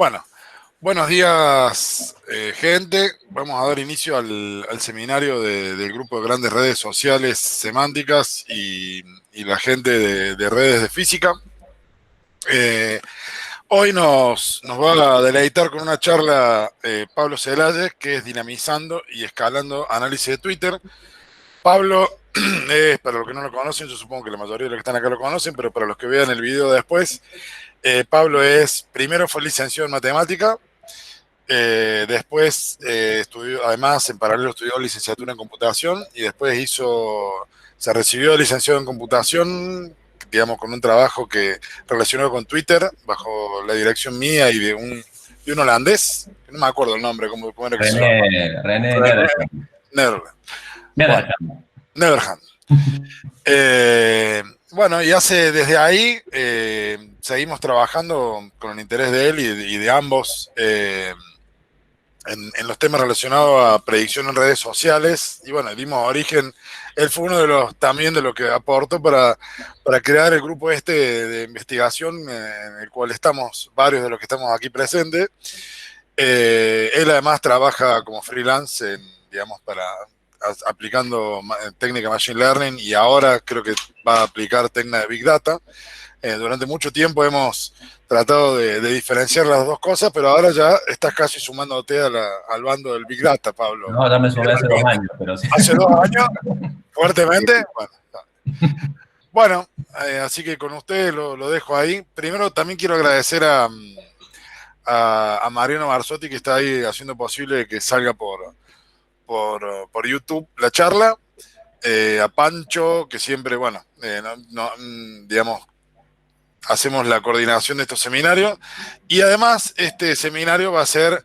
Bueno, buenos días, gente. Vamos a dar inicio al seminario del grupo de grandes redes sociales semánticas y la gente de redes de física. Eh, Hoy nos va a deleitar con una charla Pablo Celayes, que es Dinamizando y Escalando Análisis de Twitter. Pablo es, para los que no lo conocen, yo supongo que la mayoría de los que están acá lo conocen, pero para los que vean el video después, Pablo primero fue licenciado en matemática. Después estudió, además en paralelo estudió licenciatura en computación y después se recibió de licenciado en computación, digamos, con un trabajo relacionado con Twitter, bajo la dirección mía y de un holandés, que no me acuerdo el nombre, cómo era que se llama. René René Nederland. Nerland. Bueno, Nederland. Bueno, y desde ahí seguimos trabajando con el interés de él y de ambos en los temas relacionados a predicción en redes sociales. Y bueno, dimos origen, él fue uno también de lo que aportó para crear el grupo de investigación en el cual estamos varios de los que estamos aquí presentes. Él además trabaja como freelance, digamos, aplicando técnica Machine Learning, y ahora creo que va a aplicar técnica de Big Data. Durante mucho tiempo hemos tratado de diferenciar las dos cosas, pero ahora ya estás casi sumándote al bando del Big Data, Pablo. No, ya me sumé hace 2 años, pero sí. ¿Hace 2 años? ¿Fuertemente? Bueno, así que con ustedes lo dejo ahí. Primero también quiero agradecer a Mariano Barsotti, que está ahí haciendo posible que salga por YouTube la charla. A Pancho, que siempre, bueno, digamos, hacemos la coordinación de estos seminarios, y además este seminario va a ser,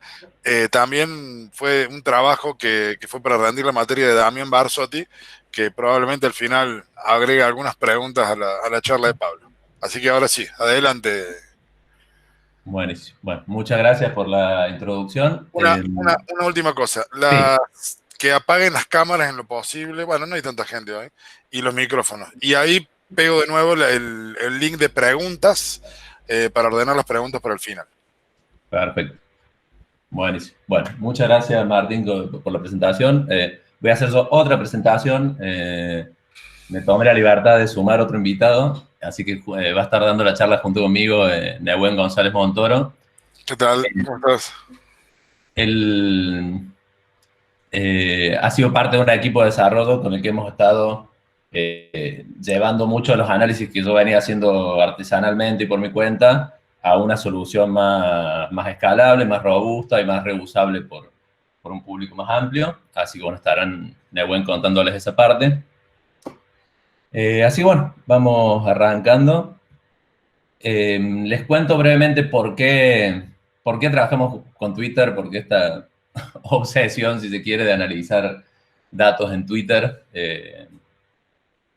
también fue un trabajo que fue para rendir la materia de Damián Barsotti, que probablemente al final agrega algunas preguntas a la charla de Pablo. Así que ahora sí, adelante. Buenísimo. Bueno, muchas gracias por la introducción. Una última cosa, Sí. que apaguen las cámaras en lo posible, bueno, no hay tanta gente hoy, y los micrófonos. Y ahí pego de nuevo el link de preguntas para ordenar las preguntas para el final. Perfecto. Buenísimo. Bueno, muchas gracias, Martín, por la presentación. Voy a hacer yo otra presentación. Me tomé la libertad de sumar otro invitado, así que va a estar dando la charla junto conmigo Nehuen González Montoro. ¿Qué tal? ¿Cómo estás? Él ha sido parte de un equipo de desarrollo con el que hemos estado llevando mucho de los análisis que yo venía haciendo artesanalmente y por mi cuenta a una solución más escalable, más robusta y más reusable por un público más amplio. Así que bueno, estarán Nehuen contándoles esa parte. Así que bueno, vamos arrancando. Les cuento brevemente por qué trabajamos con Twitter, por qué esta obsesión, si se quiere, de analizar datos en Twitter,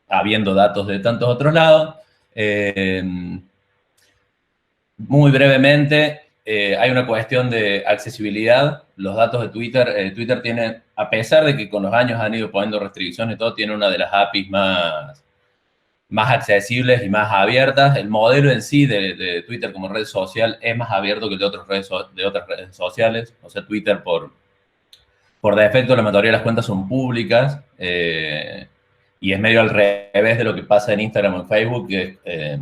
habiendo datos de tantos otros lados. Muy brevemente, hay una cuestión de accesibilidad. Los datos de Twitter, Twitter tiene, a pesar de que con los años han ido poniendo restricciones y todo, tiene una de las APIs más accesibles y más abiertas. El modelo en sí de Twitter como red social es más abierto que el de otras redes sociales. O sea, Twitter por defecto la mayoría de las cuentas son públicas, y es medio al revés de lo que pasa en Instagram o en Facebook, que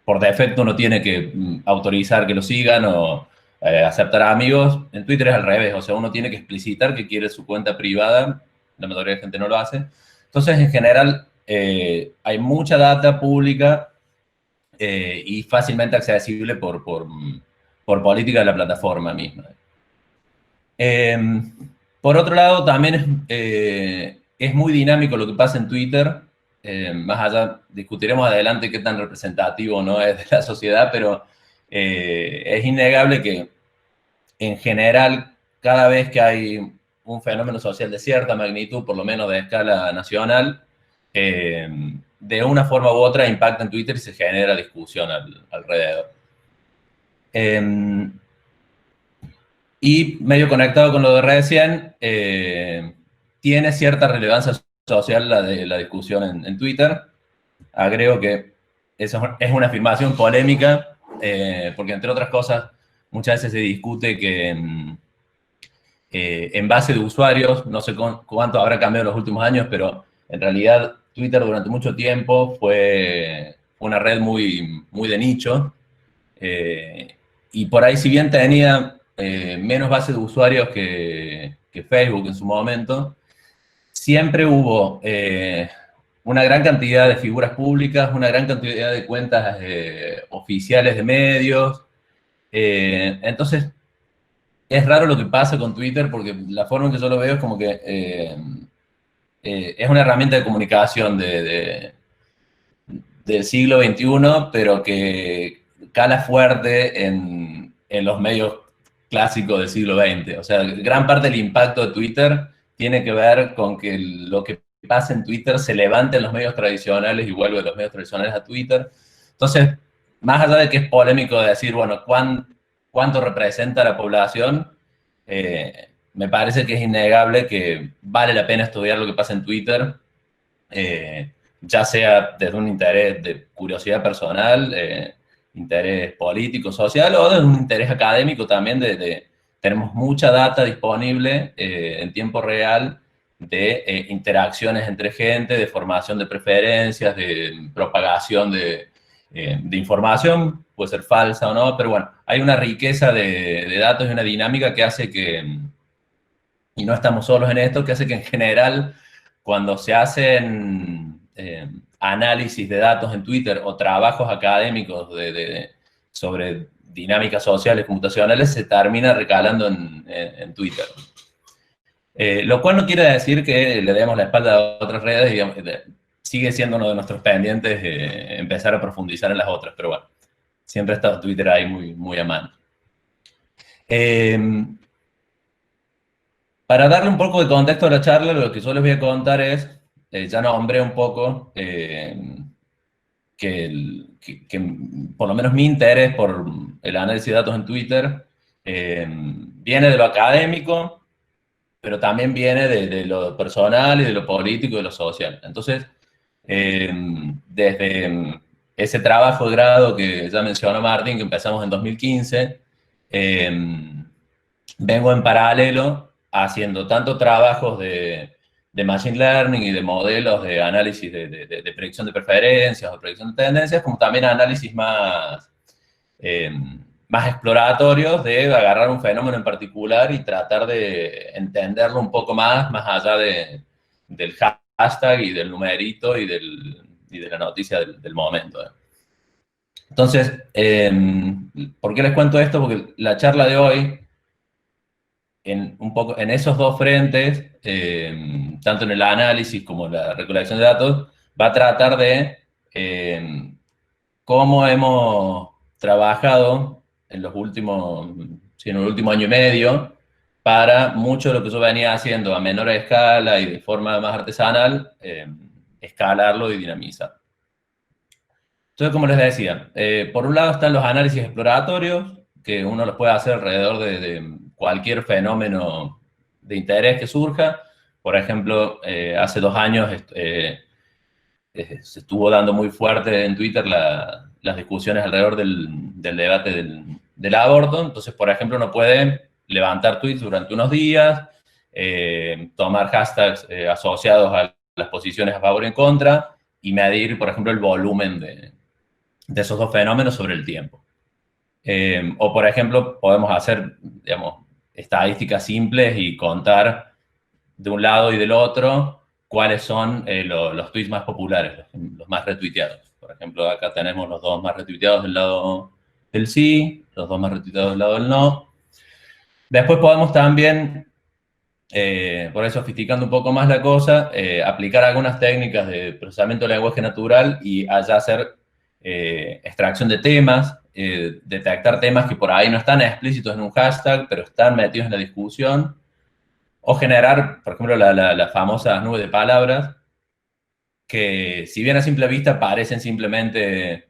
por defecto uno tiene que autorizar que lo sigan o aceptar a amigos. En Twitter es al revés, o sea, uno tiene que explicitar que quiere su cuenta privada. La mayoría de gente no lo hace. Entonces, en general, hay mucha data pública y fácilmente accesible por política de la plataforma misma. Por otro lado, también es muy dinámico lo que pasa en Twitter. Más allá, discutiremos adelante qué tan representativo no es de la sociedad, pero es innegable que, en general, cada vez que hay un fenómeno social de cierta magnitud, por lo menos de escala nacional, de una forma u otra impacta en Twitter y se genera discusión alrededor. Y medio conectado con lo de recién, tiene cierta relevancia social la discusión en Twitter. Agrego que eso es una afirmación polémica, porque entre otras cosas, muchas veces se discute que en base de usuarios, no sé cuánto habrá cambiado en los últimos años, pero en realidad Twitter durante mucho tiempo fue una red muy de nicho, y por ahí si bien tenía menos base de usuarios que Facebook en su momento, siempre hubo una gran cantidad de figuras públicas, una gran cantidad de cuentas oficiales de medios. Entonces, es raro lo que pasa con Twitter porque la forma en que yo lo veo es como que es una herramienta de comunicación del siglo XXI, pero que cala fuerte en los medios clásicos del siglo XX. O sea, gran parte del impacto de Twitter tiene que ver con que lo que pasa en Twitter se levante en los medios tradicionales y vuelve de los medios tradicionales a Twitter. Entonces, más allá de que es polémico decir, bueno, cuánto representa la población, me parece que es innegable que vale la pena estudiar lo que pasa en Twitter, ya sea desde un interés de curiosidad personal, interés político, social, o desde un interés académico también. Tenemos mucha data disponible en tiempo real de interacciones entre gente, de formación de preferencias, de propagación de información, puede ser falsa o no, pero bueno, hay una riqueza de datos y una dinámica que hace que, y no estamos solos en esto, que hace que en general, cuando se hacen análisis de datos en Twitter o trabajos académicos sobre dinámicas sociales, computacionales, se termina recalando en Twitter. Lo cual no quiere decir que le demos la espalda a otras redes, digamos, sigue siendo uno de nuestros pendientes empezar a profundizar en las otras, pero bueno, siempre ha estado Twitter ahí muy a mano. Para darle un poco de contexto a la charla, lo que yo les voy a contar es, ya nombré un poco que por lo menos mi interés por el análisis de datos en Twitter viene de lo académico, pero también viene de lo personal y de lo político y de lo social. Entonces, desde ese trabajo de grado que ya mencionó Martín, que empezamos en 2015, vengo en paralelo haciendo tanto trabajos de Machine Learning y de modelos de análisis de predicción de preferencias o predicción de tendencias, como también análisis más exploratorios de agarrar un fenómeno en particular y tratar de entenderlo un poco más allá del hashtag y del numerito y de la noticia del momento. Entonces, ¿por qué les cuento esto? Porque la charla de hoy, un poco en esos dos frentes, tanto en el análisis como en la recolección de datos, va a tratar de cómo hemos trabajado en el último año y medio para mucho de lo que yo venía haciendo a menor escala y de forma más artesanal, escalarlo y dinamizar. Entonces, como les decía, por un lado están los análisis exploratorios, que uno los puede hacer alrededor de cualquier fenómeno de interés que surja. Por ejemplo, hace 2 años se estuvo dando muy fuerte en Twitter las discusiones alrededor del debate del aborto. Entonces, por ejemplo, uno puede levantar tweets durante unos días, tomar hashtags asociados a las posiciones a favor y en contra, y medir, por ejemplo, el volumen de esos dos fenómenos sobre el tiempo. O, por ejemplo, podemos hacer, digamos, estadísticas simples y contar de un lado y del otro cuáles son los tweets más populares, los más retuiteados. Por ejemplo, acá tenemos los 2 más retuiteados del lado del sí, los 2 más retuiteados del lado del no. Después podemos también, por ahí sofisticando un poco más la cosa, aplicar algunas técnicas de procesamiento de lenguaje natural y allá hacer extracción de temas, detectar temas que por ahí no están explícitos en un hashtag, pero están metidos en la discusión, o generar, por ejemplo, las famosas nubes de palabras, que si bien a simple vista parecen simplemente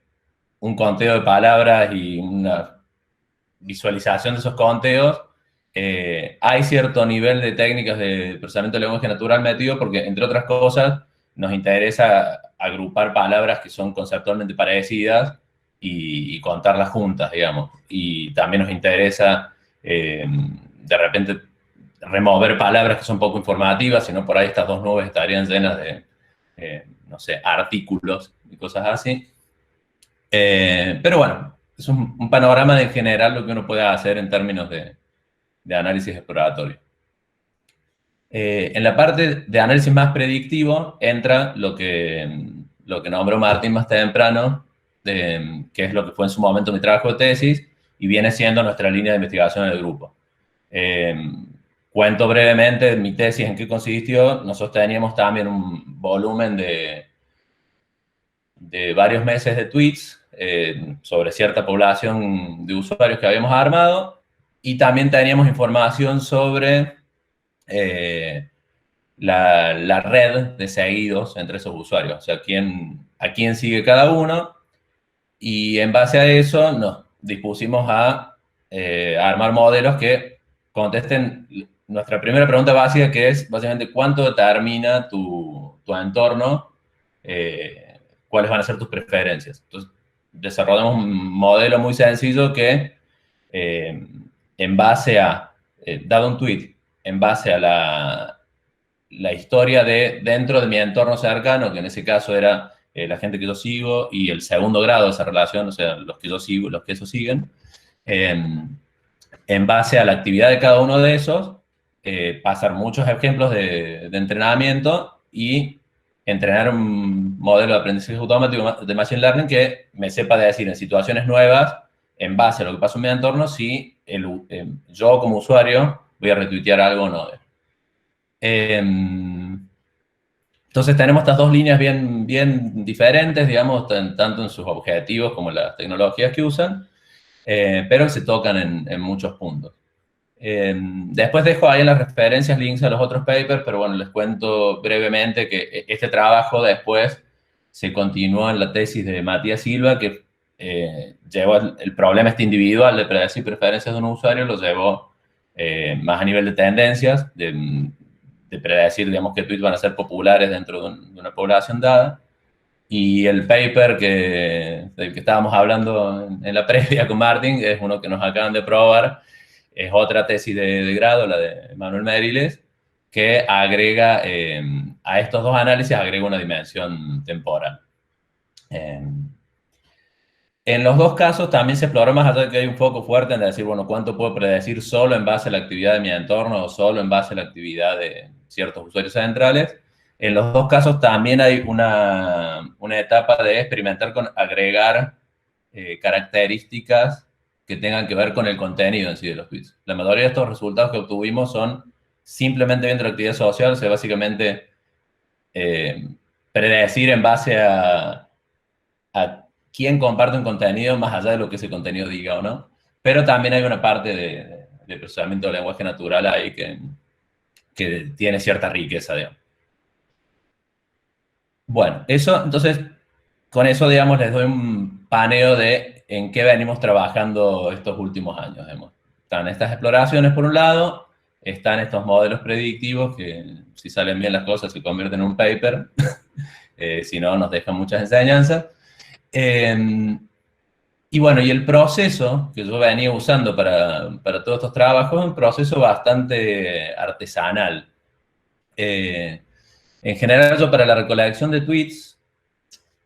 un conteo de palabras y una visualización de esos conteos, hay cierto nivel de técnicas de procesamiento de lenguaje natural metido porque, entre otras cosas, nos interesa agrupar palabras que son conceptualmente parecidas y contarlas juntas, digamos. Y también nos interesa, de repente, remover palabras que son poco informativas, sino por ahí estas dos nubes estarían llenas de, no sé, artículos y cosas así. Pero bueno, es un panorama de en general lo que uno puede hacer en términos de análisis exploratorio. En la parte de análisis más predictivo entra lo que nombró Martín más temprano, que es lo que fue en su momento mi trabajo de tesis, y viene siendo nuestra línea de investigación en el grupo. Cuento brevemente mi tesis en qué consistió. Nosotros teníamos también un volumen de varios meses de tweets sobre cierta población de usuarios que habíamos armado, y también teníamos información sobre la red de seguidos entre esos usuarios, o sea, a quién sigue cada uno, y en base a eso nos dispusimos a armar modelos que contesten nuestra primera pregunta básica, que es básicamente cuánto determina tu entorno, cuáles van a ser tus preferencias. Entonces, desarrollamos un modelo muy sencillo que, en base a, dado un tweet, en base a la historia dentro de mi entorno cercano, que en ese caso era la gente que yo sigo y el segundo grado de esa relación, o sea, los que yo sigo, los que esos siguen, en base a la actividad de cada uno de esos, pasar muchos ejemplos de entrenamiento y entrenar un modelo de aprendizaje automático de Machine Learning que me sepa decir en situaciones nuevas, en base a lo que pasa en mi entorno, si yo como usuario voy a retuitear algo o no. Entonces tenemos estas dos líneas bien diferentes, digamos, tanto en sus objetivos como en las tecnologías que usan, pero se tocan en muchos puntos. Después dejo ahí en las referencias links a los otros papers, pero bueno, les cuento brevemente que este trabajo después se continuó en la tesis de Matías Silva, que llevó el problema este individual de predecir preferencias de un usuario, lo llevó más a nivel de tendencias, de predecir, digamos, qué tweets van a ser populares dentro de una población dada. Y el paper del que estábamos hablando en la previa con Martín es uno que nos acaban de probar. Es otra tesis de grado, la de Manuel Meriles, que agrega, a estos dos análisis, agrega una dimensión temporal. En los dos casos también se exploró, más allá de que hay un foco fuerte en decir, bueno, ¿cuánto puedo predecir solo en base a la actividad de mi entorno o solo en base a la actividad de ciertos usuarios centrales? En los dos casos también hay una etapa de experimentar con agregar características que tengan que ver con el contenido en sí de los tweets. La mayoría de estos resultados que obtuvimos son simplemente viendo la actividad social, o sea, básicamente predecir en base a quién comparte un contenido más allá de lo que ese contenido diga o no. Pero también hay una parte de procesamiento de lenguaje natural ahí que tiene cierta riqueza, digamos. Bueno, entonces, con eso, digamos, les doy un paneo de en qué venimos trabajando estos últimos años. Digamos. Están estas exploraciones por un lado, están estos modelos predictivos que, si salen bien las cosas, se convierten en un paper, si no, nos dejan muchas enseñanzas. Y bueno, y el proceso que yo venía usando para todos estos trabajos es un proceso bastante artesanal. En general, yo para la recolección de tweets,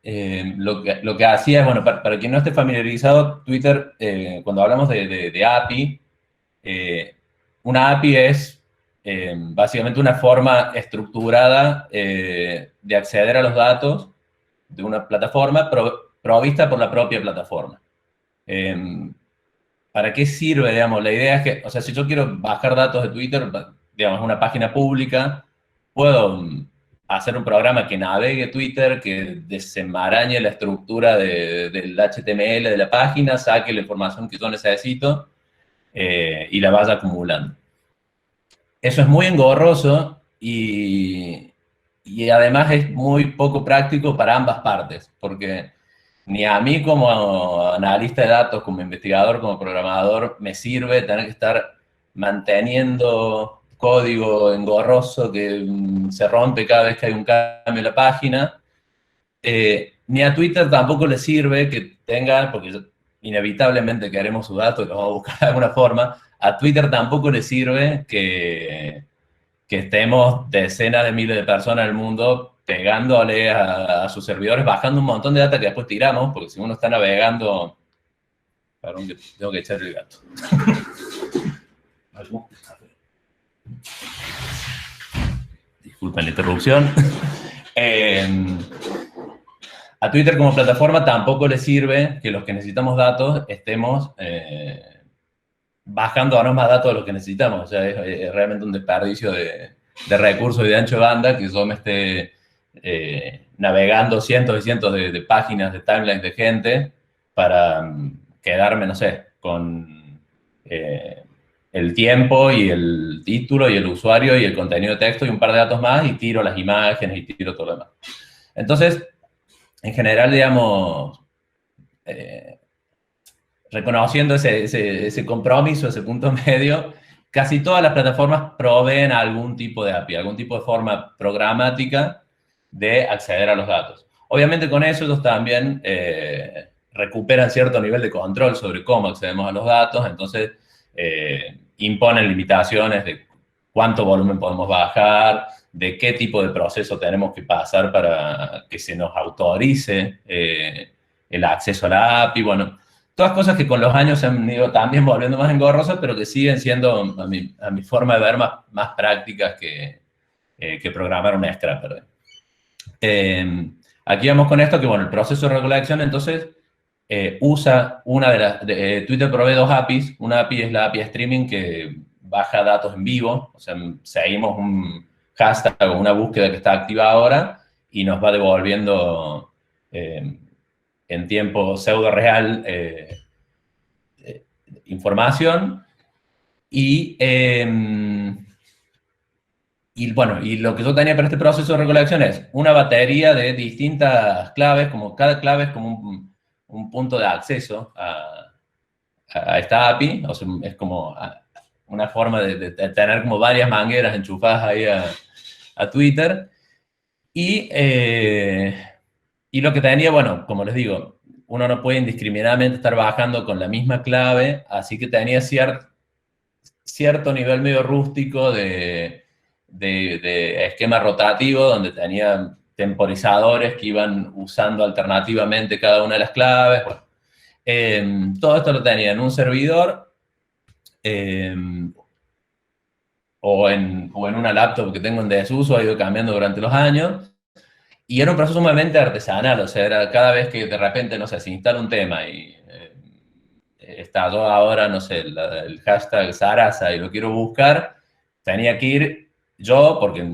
lo que hacía es, bueno, para quien no esté familiarizado, Twitter, cuando hablamos de API, una API es básicamente una forma estructurada de acceder a los datos de una plataforma provista por la propia plataforma. ¿Para qué sirve, digamos? La idea es que, o sea, si yo quiero bajar datos de Twitter, digamos, una página pública, puedo hacer un programa que navegue Twitter, que desenmarañe la estructura del HTML de la página, saque la información que yo necesito y la vaya acumulando. Eso es muy engorroso y además es muy poco práctico para ambas partes, porque ni a mí como analista de datos, como investigador, como programador, me sirve tener que estar manteniendo código engorroso que se rompe cada vez que hay un cambio en la página, Ni a Twitter tampoco le sirve que tenga, porque inevitablemente queremos sus datos y los vamos a buscar de alguna forma, a Twitter tampoco le sirve que estemos decenas de miles de personas en el mundo pegándole a sus servidores, bajando un montón de data que después tiramos, porque si uno está navegando... Perdón, que tengo que echar el gato. Disculpen la interrupción. A Twitter como plataforma tampoco le sirve que los que necesitamos datos estemos bajando ahora más datos de los que necesitamos. O sea, es realmente un desperdicio de recursos y de ancho de banda que yo me esté navegando cientos y cientos de páginas, de timelines de gente para quedarme, no sé, con el tiempo y el título y el usuario y el contenido de texto y un par de datos más y tiro las imágenes y tiro todo lo demás. Entonces, en general, digamos, reconociendo ese compromiso, ese punto medio, casi todas las plataformas proveen algún tipo de API, algún tipo de forma programática de acceder a los datos. Obviamente con eso ellos también recuperan cierto nivel de control sobre cómo accedemos a los datos, entonces imponen limitaciones de cuánto volumen podemos bajar, de qué tipo de proceso tenemos que pasar para que se nos autorice el acceso a la API, bueno, todas cosas que con los años se han ido también volviendo más engorrosas, pero que siguen siendo, a mi forma de ver, más prácticas que programar un scrapper. Aquí vamos con esto, que bueno, el proceso de recolección, entonces, usa una de las... Twitter provee dos APIs. Una API es la API Streaming, que baja datos en vivo, o sea, seguimos un hashtag o una búsqueda que está activa ahora y nos va devolviendo en tiempo pseudo real información y bueno, y lo que yo tenía para este proceso de recolección es una batería de distintas claves, como cada clave es como un punto de acceso a esta API, o sea, es como una forma de tener como varias mangueras enchufadas ahí a Twitter. Y lo que tenía, bueno, como les digo, uno no puede indiscriminadamente estar bajando con la misma clave, así que tenía cierto nivel medio rústico de esquema rotativo, donde tenía temporizadores que iban usando alternativamente cada una de las claves. Bueno, todo esto lo tenía en un servidor o en una laptop que tengo en desuso, ha ido cambiando durante los años. Y era un proceso sumamente artesanal, o sea, era cada vez que de repente, no sé, se instala un tema y estalló ahora, no sé, el hashtag Sarasa y lo quiero buscar, tenía que ir yo, porque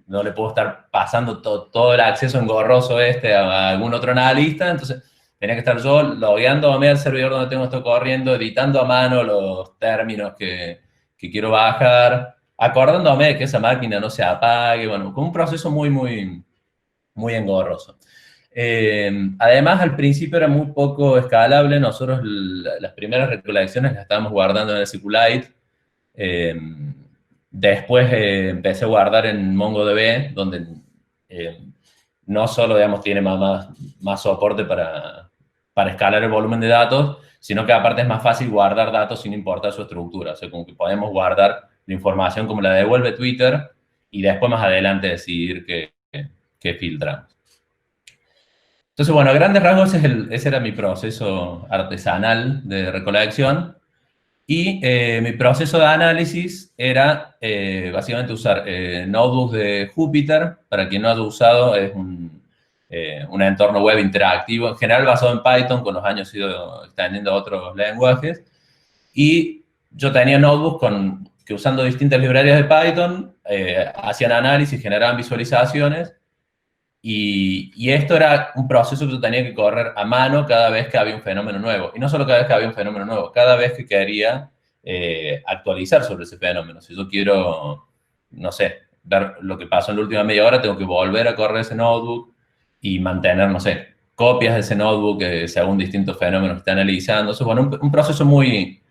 no le puedo estar pasando todo el acceso engorroso a algún otro analista, entonces tenía que estar yo logueándome al servidor donde tengo esto corriendo, editando a mano los términos que quiero bajar, acordándome de que esa máquina no se apague, bueno, con un proceso muy engorroso. Además, al principio era muy poco escalable. Nosotros las primeras recolecciones las estábamos guardando en el SQLite. Después empecé a guardar en MongoDB, donde no solo, digamos, tiene más soporte para escalar el volumen de datos, sino que aparte es más fácil guardar datos sin importar su estructura. O sea, como que podemos guardar la información como la devuelve Twitter y después más adelante decidir qué filtramos. Entonces, bueno, a grandes rasgos ese era mi proceso artesanal de recolección. Y mi proceso de análisis era básicamente usar notebooks de Jupyter. Para quien no haya usado, es un entorno web interactivo, en general basado en Python, con los años he ido extendiendo a otros lenguajes. Y yo tenía notebooks que usando distintas librerías de Python hacían análisis, generaban visualizaciones. Y esto era un proceso que yo tenía que correr a mano cada vez que había un fenómeno nuevo. Y no solo cada vez que había un fenómeno nuevo, cada vez que quería actualizar sobre ese fenómeno. Si yo quiero, no sé, ver lo que pasó en la última media hora, tengo que volver a correr ese notebook y mantener, no sé, copias de ese notebook según distintos fenómenos que está analizando. Eso, bueno, un proceso muy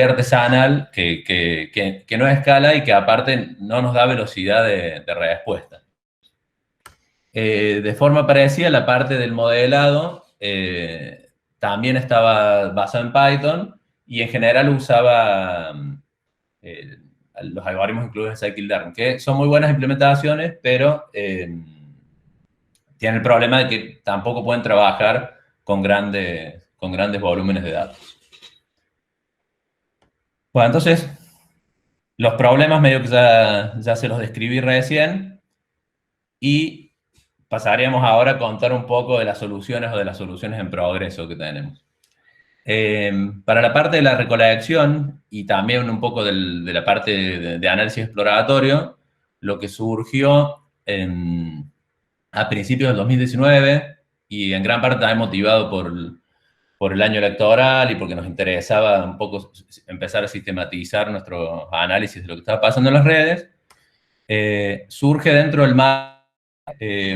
artesanal que no escala y que aparte no nos da velocidad de respuesta. De forma parecida, la parte del modelado también estaba basado en Python y en general usaba eh, los algoritmos incluidos en Scikit-Learn, que son muy buenas implementaciones, pero tienen el problema de que tampoco pueden trabajar con grandes volúmenes de datos. Bueno, entonces, los problemas medio que ya se los describí recién y pasaríamos ahora a contar un poco de las soluciones o de las soluciones en progreso que tenemos. Para la parte de la recolección y también un poco de la parte de análisis exploratorio, lo que surgió a principios del 2019 y en gran parte también motivado por el año electoral y porque nos interesaba un poco empezar a sistematizar nuestros análisis de lo que estaba pasando en las redes, surge dentro del MAP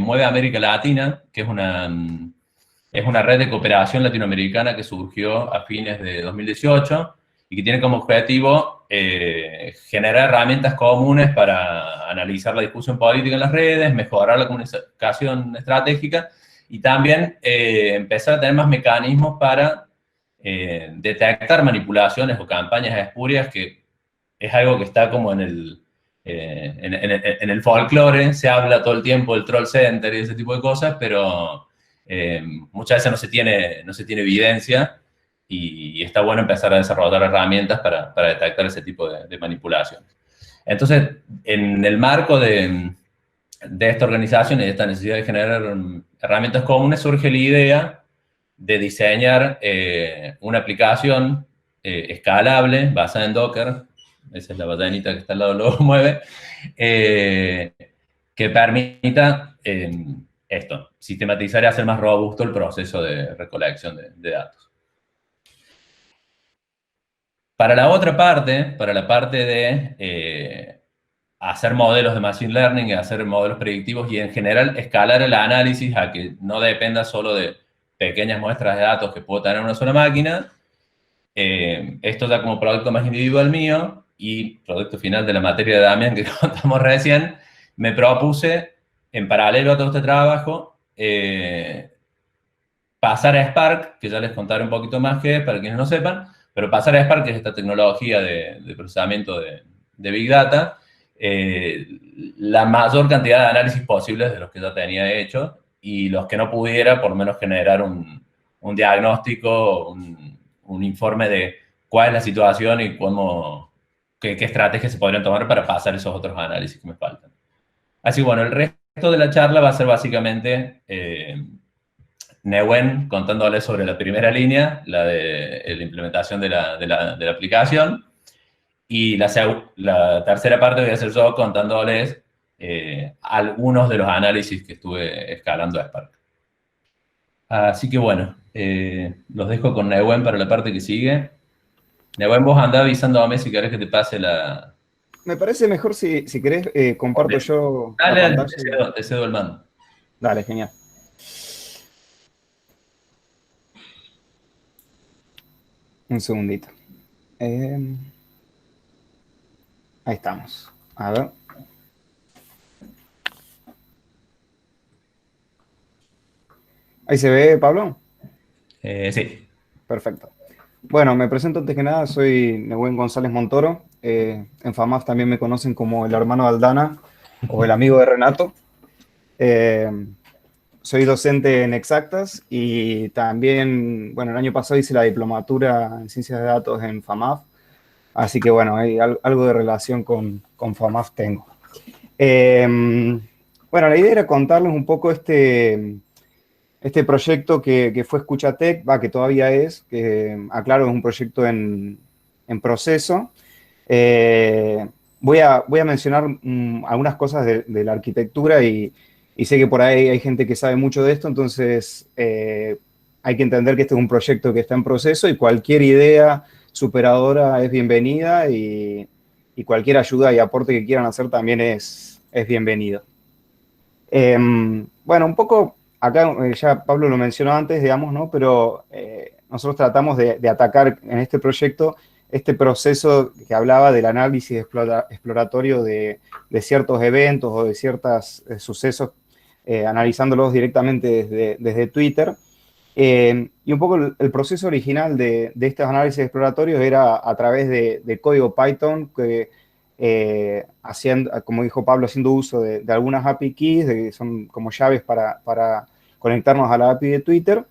Mueve América Latina, que es una red de cooperación latinoamericana que surgió a fines de 2018 y que tiene como objetivo generar herramientas comunes para analizar la discusión política en las redes, mejorar la comunicación estratégica y también empezar a tener más mecanismos para detectar manipulaciones o campañas espurias, que es algo que está como en el folclore. Se habla todo el tiempo del troll center y ese tipo de cosas, pero muchas veces no se tiene evidencia y está bueno empezar a desarrollar herramientas para detectar ese tipo de manipulaciones. Entonces, en el marco de esta organización y de esta necesidad de generar herramientas comunes, surge la idea de diseñar una aplicación escalable basada en Docker. Esa es la ballenita que está al lado, lo mueve, que permita esto, sistematizar y hacer más robusto el proceso de recolección de datos. Para la otra parte, para la parte de hacer modelos de Machine Learning y hacer modelos predictivos y en general escalar el análisis a que no dependa solo de pequeñas muestras de datos que puedo tener en una sola máquina, esto ya como producto más individual mío y producto final de la materia de Damián que contamos recién, me propuse, en paralelo a todo este trabajo, pasar a Spark, que ya les contaré un poquito más qué es, para quienes no sepan, pero pasar a Spark, que es esta tecnología de procesamiento de Big Data, la mayor cantidad de análisis posibles de los que ya tenía hecho, y los que no pudiera, por lo menos generar un diagnóstico, un informe de cuál es la situación y qué estrategias se podrían tomar para pasar esos otros análisis que me faltan. Así que bueno, el resto de la charla va a ser básicamente Nehuen contándoles sobre la primera línea, la de la implementación de la aplicación, y la tercera parte voy a hacer yo contándoles algunos de los análisis que estuve escalando a Spark. Así que bueno, los dejo con Nehuen para la parte que sigue. Nehuen, vos andá avisándome si querés que te pase la... Me parece mejor si querés, comparto yo la Dale, pantalla. te cedo el mando. Dale, genial. Un segundito. Ahí estamos. A ver. ¿Ahí se ve, Pablo? Sí. Perfecto. Bueno, me presento antes que nada, soy Nehuen González Montoro. En FAMAF también me conocen como el hermano de Aldana o el amigo de Renato. Soy docente en Exactas y también, bueno, el año pasado hice la diplomatura en Ciencias de Datos en FAMAF. Así que, bueno, hay algo de relación con FAMAF tengo. Bueno, la idea era contarles un poco este proyecto que fue Escuchatec, que todavía es, que aclaro, es un proyecto en proceso. Voy a mencionar algunas cosas de la arquitectura y sé que por ahí hay gente que sabe mucho de esto, entonces hay que entender que este es un proyecto que está en proceso y cualquier idea superadora es bienvenida y cualquier ayuda y aporte que quieran hacer también es bienvenido. Bueno, un poco... Acá ya Pablo lo mencionó antes, digamos, ¿no? Pero nosotros tratamos de atacar en este proyecto este proceso que hablaba del análisis exploratorio de ciertos eventos o de ciertos sucesos analizándolos directamente desde Twitter. Y un poco el proceso original de estos análisis exploratorios era a través de código Python, que como dijo Pablo, haciendo uso de algunas API keys, que son como llaves para conectarnos a la API de Twitter,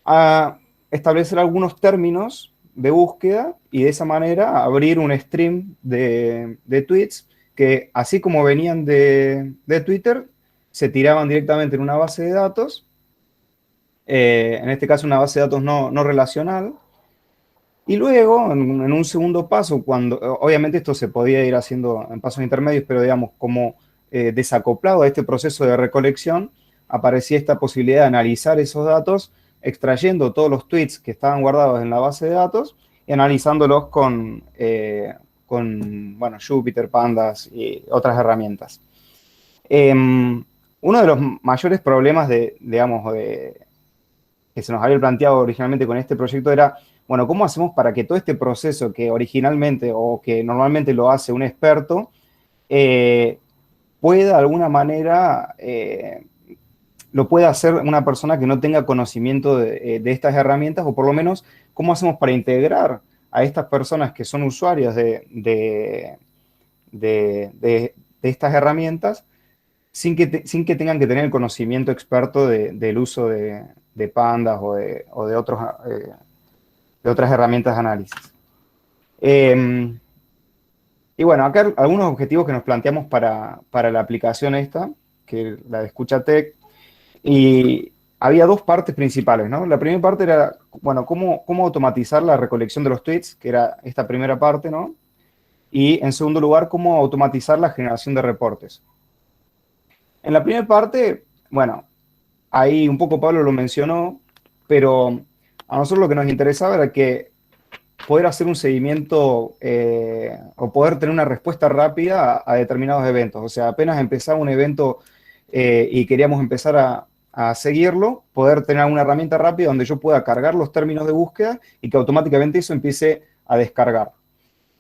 a establecer algunos términos de búsqueda y de esa manera abrir un stream de tweets que, así como venían de Twitter, se tiraban directamente en una base de datos, en este caso una base de datos no relacional. Y luego, en un segundo paso, cuando obviamente esto se podía ir haciendo en pasos intermedios, pero digamos, como desacoplado a este proceso de recolección, aparecía esta posibilidad de analizar esos datos, extrayendo todos los tweets que estaban guardados en la base de datos y analizándolos con bueno, Jupyter, Pandas y otras herramientas. Uno de los mayores problemas digamos, que se nos había planteado originalmente con este proyecto era, bueno, ¿cómo hacemos para que todo este proceso que originalmente o que normalmente lo hace un experto pueda de alguna manera, lo pueda hacer una persona que no tenga conocimiento de estas herramientas, o por lo menos, ¿cómo hacemos para integrar a estas personas que son usuarias de estas herramientas sin que tengan que tener el conocimiento experto del uso de Pandas o de otras herramientas de análisis? Y bueno, acá algunos objetivos que nos planteamos para la aplicación esta, que la de EscuchaTech, y había dos partes principales, ¿no? La primera parte era, bueno, cómo automatizar la recolección de los tweets, que era esta primera parte, ¿no? Y en segundo lugar, cómo automatizar la generación de reportes. En la primera parte, bueno, ahí un poco Pablo lo mencionó, pero a nosotros lo que nos interesaba era que poder hacer un seguimiento o poder tener una respuesta rápida a determinados eventos. O sea, apenas empezaba un evento y queríamos empezar a seguirlo, poder tener una herramienta rápida donde yo pueda cargar los términos de búsqueda y que automáticamente eso empiece a descargar.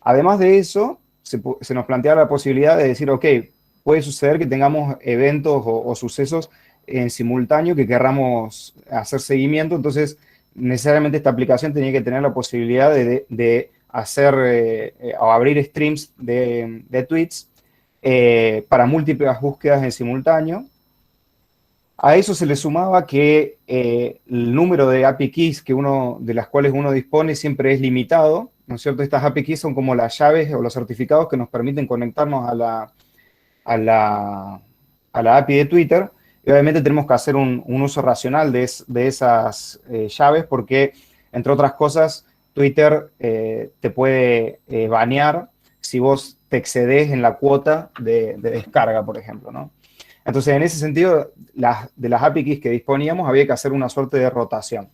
Además de eso, se nos planteaba la posibilidad de decir, ok, puede suceder que tengamos eventos o sucesos en simultáneo que querramos hacer seguimiento, entonces necesariamente esta aplicación tenía que tener la posibilidad de hacer o abrir streams de tweets para múltiples búsquedas en simultáneo. A eso se le sumaba que el número de API keys de las cuales uno dispone siempre es limitado, ¿no es cierto? Estas API keys son como las llaves o los certificados que nos permiten conectarnos a la API de Twitter. Y obviamente tenemos que hacer un uso racional de esas llaves porque, entre otras cosas, Twitter te puede banear si vos te excedes en la cuota de descarga, por ejemplo, ¿no? Entonces, en ese sentido, de las API keys que disponíamos, había que hacer una suerte de rotación.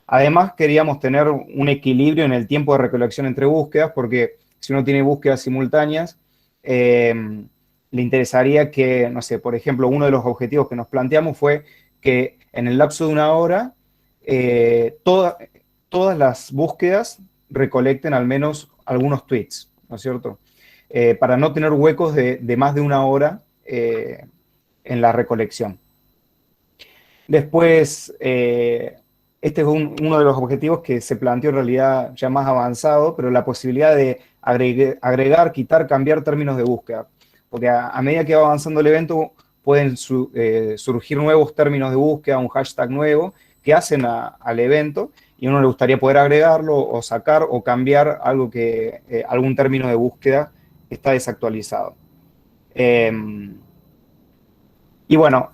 Además, queríamos tener un equilibrio en el tiempo de recolección entre búsquedas, porque si uno tiene búsquedas simultáneas, le interesaría que, no sé, por ejemplo, uno de los objetivos que nos planteamos fue que en el lapso de una hora, todas las búsquedas recolecten al menos algunos tweets, ¿no es cierto? Para no tener huecos de más de una hora en la recolección. Después, este es uno de los objetivos que se planteó en realidad ya más avanzado, pero la posibilidad de agregar, quitar, cambiar términos de búsqueda. Porque a medida que va avanzando el evento, pueden surgir nuevos términos de búsqueda, un hashtag nuevo, que hacen al evento, y a uno le gustaría poder agregarlo, o sacar, o cambiar algún término de búsqueda que está desactualizado. Y bueno,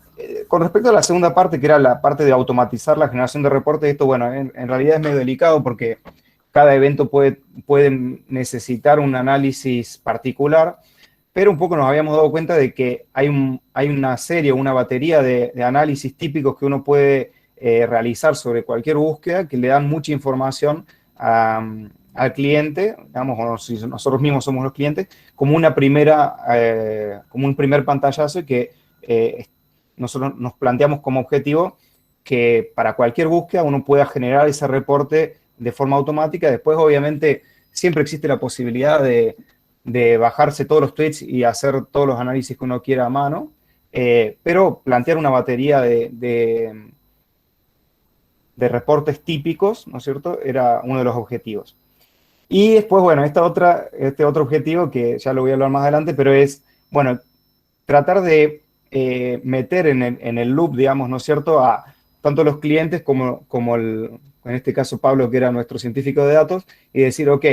con respecto a la segunda parte, que era la parte de automatizar la generación de reportes, esto, bueno, en realidad es medio delicado porque cada evento puede necesitar un análisis particular, pero un poco nos habíamos dado cuenta de que hay una serie, una batería de análisis típicos que uno puede realizar sobre cualquier búsqueda que le dan mucha información al cliente, digamos, o si nosotros mismos somos los clientes, como un primer pantallazo que nosotros nos planteamos como objetivo que para cualquier búsqueda uno pueda generar ese reporte de forma automática. Después, obviamente, siempre existe la posibilidad de bajarse todos los tweets y hacer todos los análisis que uno quiera a mano, pero plantear una batería de reportes típicos, ¿no es cierto?, era uno de los objetivos. Y después, bueno, este otro objetivo, que ya lo voy a hablar más adelante, pero es, bueno, tratar de meter en el loop, digamos, ¿no es cierto?, a tanto los clientes como en este caso Pablo, que era nuestro científico de datos, y decir, ok,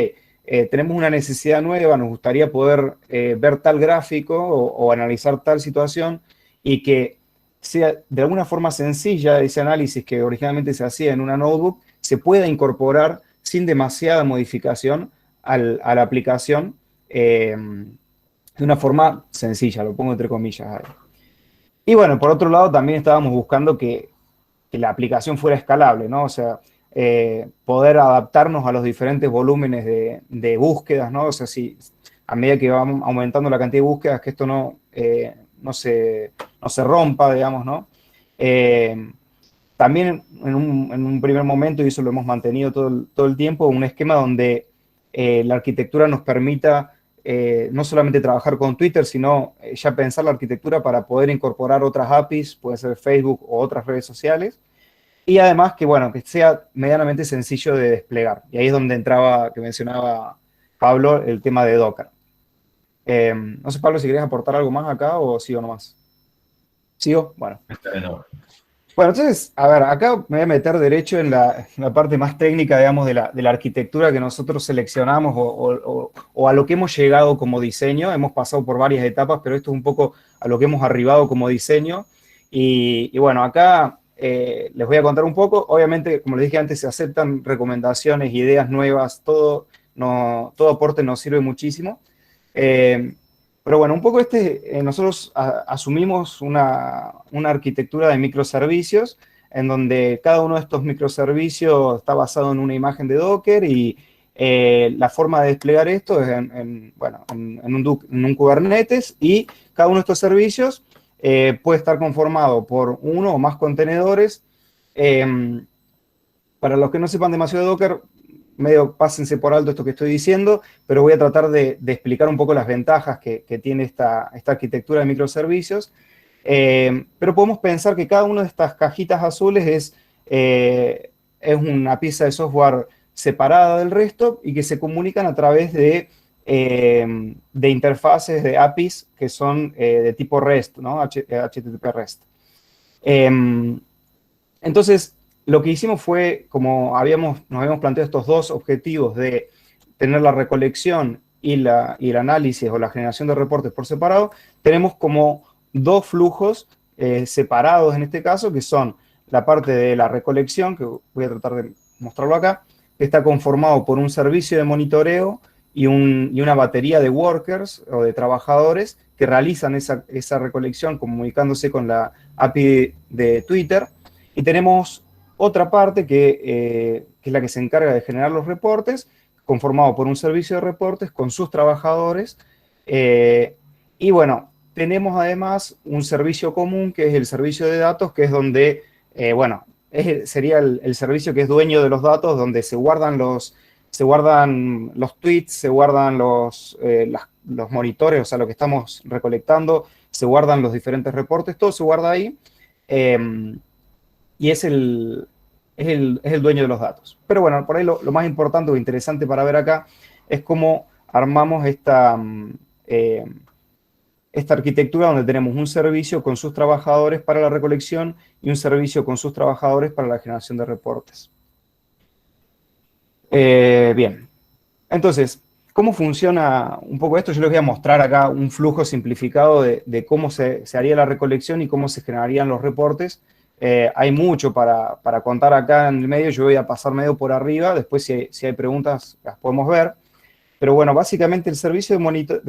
tenemos una necesidad nueva, nos gustaría poder ver tal gráfico o analizar tal situación y que sea de alguna forma sencilla ese análisis que originalmente se hacía en una notebook, se pueda incorporar sin demasiada modificación a la aplicación de una forma sencilla, lo pongo entre comillas ahí. Y bueno, por otro lado, también estábamos buscando que la aplicación fuera escalable, ¿no? O sea, poder adaptarnos a los diferentes volúmenes de búsquedas, ¿no? O sea, si a medida que vamos aumentando la cantidad de búsquedas, que esto no se rompa, digamos, ¿no? También en un primer momento, y eso lo hemos mantenido todo el tiempo, un esquema donde la arquitectura nos permita no solamente trabajar con Twitter, sino ya pensar la arquitectura para poder incorporar otras APIs, puede ser Facebook o otras redes sociales, y además que, bueno, que sea medianamente sencillo de desplegar. Y ahí es donde entraba, que mencionaba Pablo, el tema de Docker. No sé, Pablo, si querías aportar algo más acá o sigo nomás. ¿Sigo? Bueno. Bueno, entonces, a ver, acá me voy a meter derecho en la parte más técnica, digamos, de la arquitectura que nosotros seleccionamos o a lo que hemos llegado como diseño. Hemos pasado por varias etapas, pero esto es un poco a lo que hemos arribado como diseño. Y bueno, acá les voy a contar un poco. Obviamente, como les dije antes, se aceptan recomendaciones, ideas nuevas, todo aporte nos sirve muchísimo. Pero bueno, un poco nosotros asumimos una arquitectura de microservicios en donde cada uno de estos microservicios está basado en una imagen de Docker y la forma de desplegar esto es en un Kubernetes y cada uno de estos servicios puede estar conformado por uno o más contenedores. Para los que no sepan demasiado de Docker, medio pásense por alto esto que estoy diciendo, pero voy a tratar de explicar un poco las ventajas que tiene esta arquitectura de microservicios. Pero podemos pensar que cada una de estas cajitas azules es una pieza de software separada del resto y que se comunican a través de interfaces de APIs que son de tipo REST, ¿no? HTTP REST. Entonces, lo que hicimos fue, como nos habíamos planteado estos dos objetivos de tener la recolección y el análisis o la generación de reportes por separado, tenemos como dos flujos separados en este caso, que son la parte de la recolección, que voy a tratar de mostrarlo acá, que está conformado por un servicio de monitoreo y una batería de workers o de trabajadores que realizan esa recolección comunicándose con la API de Twitter. Y tenemos otra parte que es la que se encarga de generar los reportes, conformado por un servicio de reportes con sus trabajadores. Y bueno, tenemos además un servicio común, que es el servicio de datos, que es donde, sería el servicio que es dueño de los datos, donde se guardan los tweets, se guardan los monitores, o sea, lo que estamos recolectando, se guardan los diferentes reportes, todo se guarda ahí. Y es el dueño de los datos. Pero bueno, por ahí lo más importante o interesante para ver acá es cómo armamos esta arquitectura donde tenemos un servicio con sus trabajadores para la recolección y un servicio con sus trabajadores para la generación de reportes. Bien, entonces, ¿cómo funciona un poco esto? Yo les voy a mostrar acá un flujo simplificado de cómo se haría la recolección y cómo se generarían los reportes. Hay mucho para contar acá en el medio, yo voy a pasar medio por arriba, después si hay preguntas las podemos ver. Pero bueno, básicamente el servicio de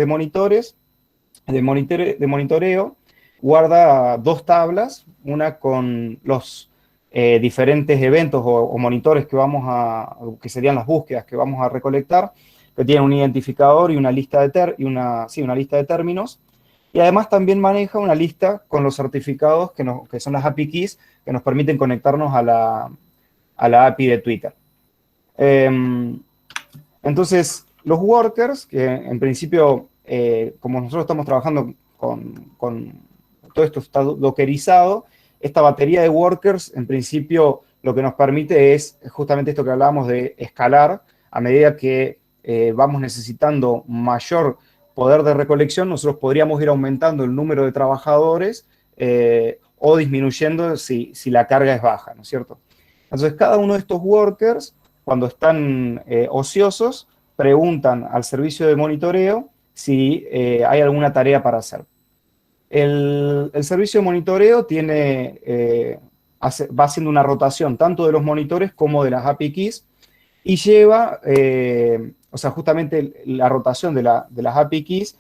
monitoreo guarda dos tablas, una con los diferentes eventos o monitores que serían las búsquedas que vamos a recolectar, que tienen un identificador y una lista una lista de términos. Y además también maneja una lista con los certificados que son las API keys que nos permiten conectarnos a la API de Twitter. Entonces, los workers, que en principio, como nosotros estamos trabajando todo esto está dockerizado. Esta batería de workers, en principio, lo que nos permite es justamente esto que hablábamos de escalar. A medida que vamos necesitando mayor poder de recolección, nosotros podríamos ir aumentando el número de trabajadores o disminuyendo si la carga es baja, ¿no es cierto? Entonces, cada uno de estos workers, cuando están ociosos, preguntan al servicio de monitoreo si hay alguna tarea para hacer. El servicio de monitoreo tiene, va haciendo una rotación tanto de los monitores como de las API keys y lleva, o sea, justamente la rotación de las API keys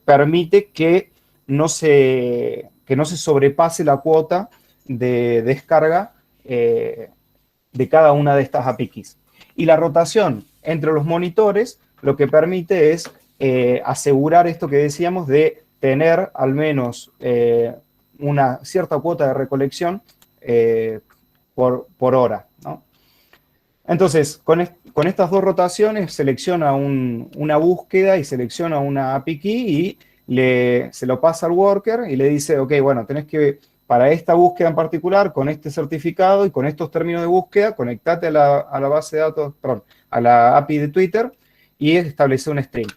permite que no se sobrepase la cuota de descarga de cada una de estas API keys. Y la rotación entre los monitores lo que permite es asegurar esto que decíamos de tener al menos una cierta cuota de recolección por hora, ¿no? Entonces, con estas dos rotaciones selecciona una búsqueda y selecciona una API key y se lo pasa al worker y le dice, ok, bueno, tenés que, para esta búsqueda en particular, con este certificado y con estos términos de búsqueda, conectate a la base de datos, perdón, a la API de Twitter y establecer un string.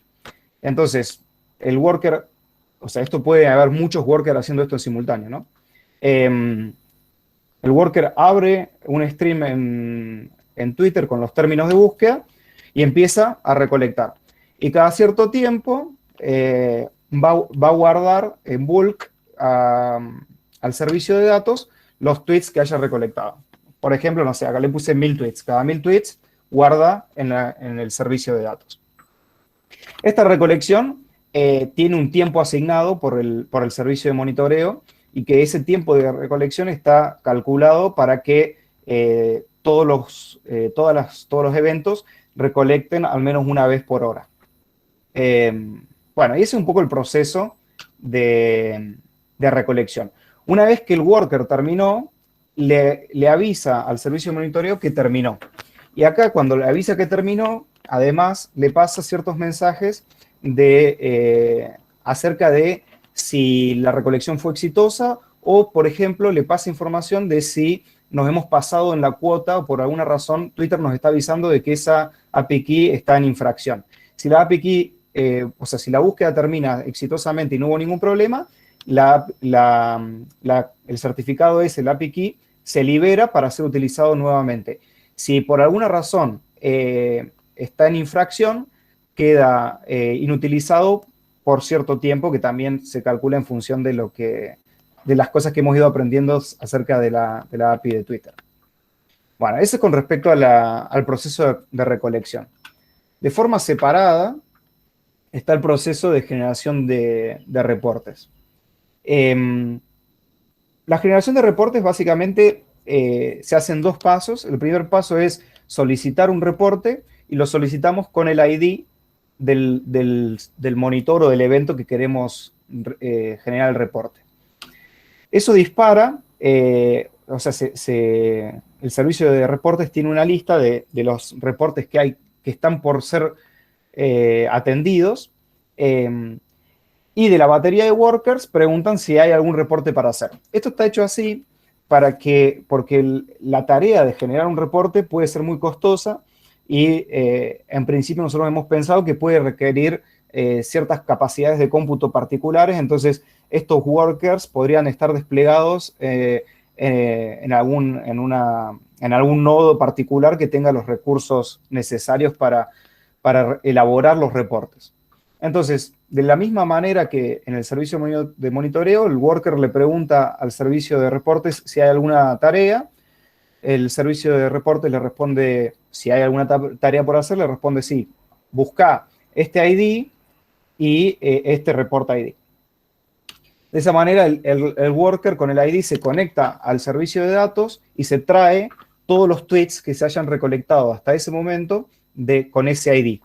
Entonces, el worker, o sea, esto puede haber muchos workers haciendo esto en simultáneo, ¿no? El worker abre un stream en Twitter con los términos de búsqueda y empieza a recolectar. Y cada cierto tiempo va a guardar en bulk al servicio de datos los tweets que haya recolectado. Por ejemplo, no sé, acá le puse 1000 tweets. Cada 1000 tweets guarda en el servicio de datos. Esta recolección tiene un tiempo asignado por el servicio de monitoreo y que ese tiempo de recolección está calculado para que todos los eventos recolecten al menos una vez por hora. Bueno, y ese es un poco el proceso de recolección. Una vez que el worker terminó, le avisa al servicio de monitoreo que terminó. Y acá, cuando le avisa que terminó, además le pasa ciertos mensajes acerca de si la recolección fue exitosa o, por ejemplo, le pasa información de si nos hemos pasado en la cuota o por alguna razón Twitter nos está avisando de que esa API key está en infracción. Si la API key, o sea, si la búsqueda termina exitosamente y no hubo ningún problema, el certificado ese, el API key, se libera para ser utilizado nuevamente. Si por alguna razón está en infracción, queda inutilizado por cierto tiempo, que también se calcula en función de las cosas que hemos ido aprendiendo acerca de la API de Twitter. Bueno, eso es con respecto al proceso de recolección. De forma separada está el proceso de generación de reportes. La generación de reportes básicamente se hace en dos pasos. El primer paso es solicitar un reporte y lo solicitamos con el ID del monitor o del evento que queremos generar el reporte. Eso dispara, o sea, el servicio de reportes tiene una lista de los reportes que están por ser atendidos y de la batería de workers preguntan si hay algún reporte para hacer. Esto está hecho así porque la tarea de generar un reporte puede ser muy costosa y en principio nosotros hemos pensado que puede requerir ciertas capacidades de cómputo particulares, entonces estos workers podrían estar desplegados en algún nodo particular que tenga los recursos necesarios para elaborar los reportes. Entonces, de la misma manera que en el servicio de monitoreo, el worker le pregunta al servicio de reportes si hay alguna tarea, el servicio de reportes le responde si hay alguna tarea por hacer, le responde sí, busca este ID y este report ID. De esa manera, el worker con el ID se conecta al servicio de datos y se trae todos los tweets que se hayan recolectado hasta ese momento con ese ID.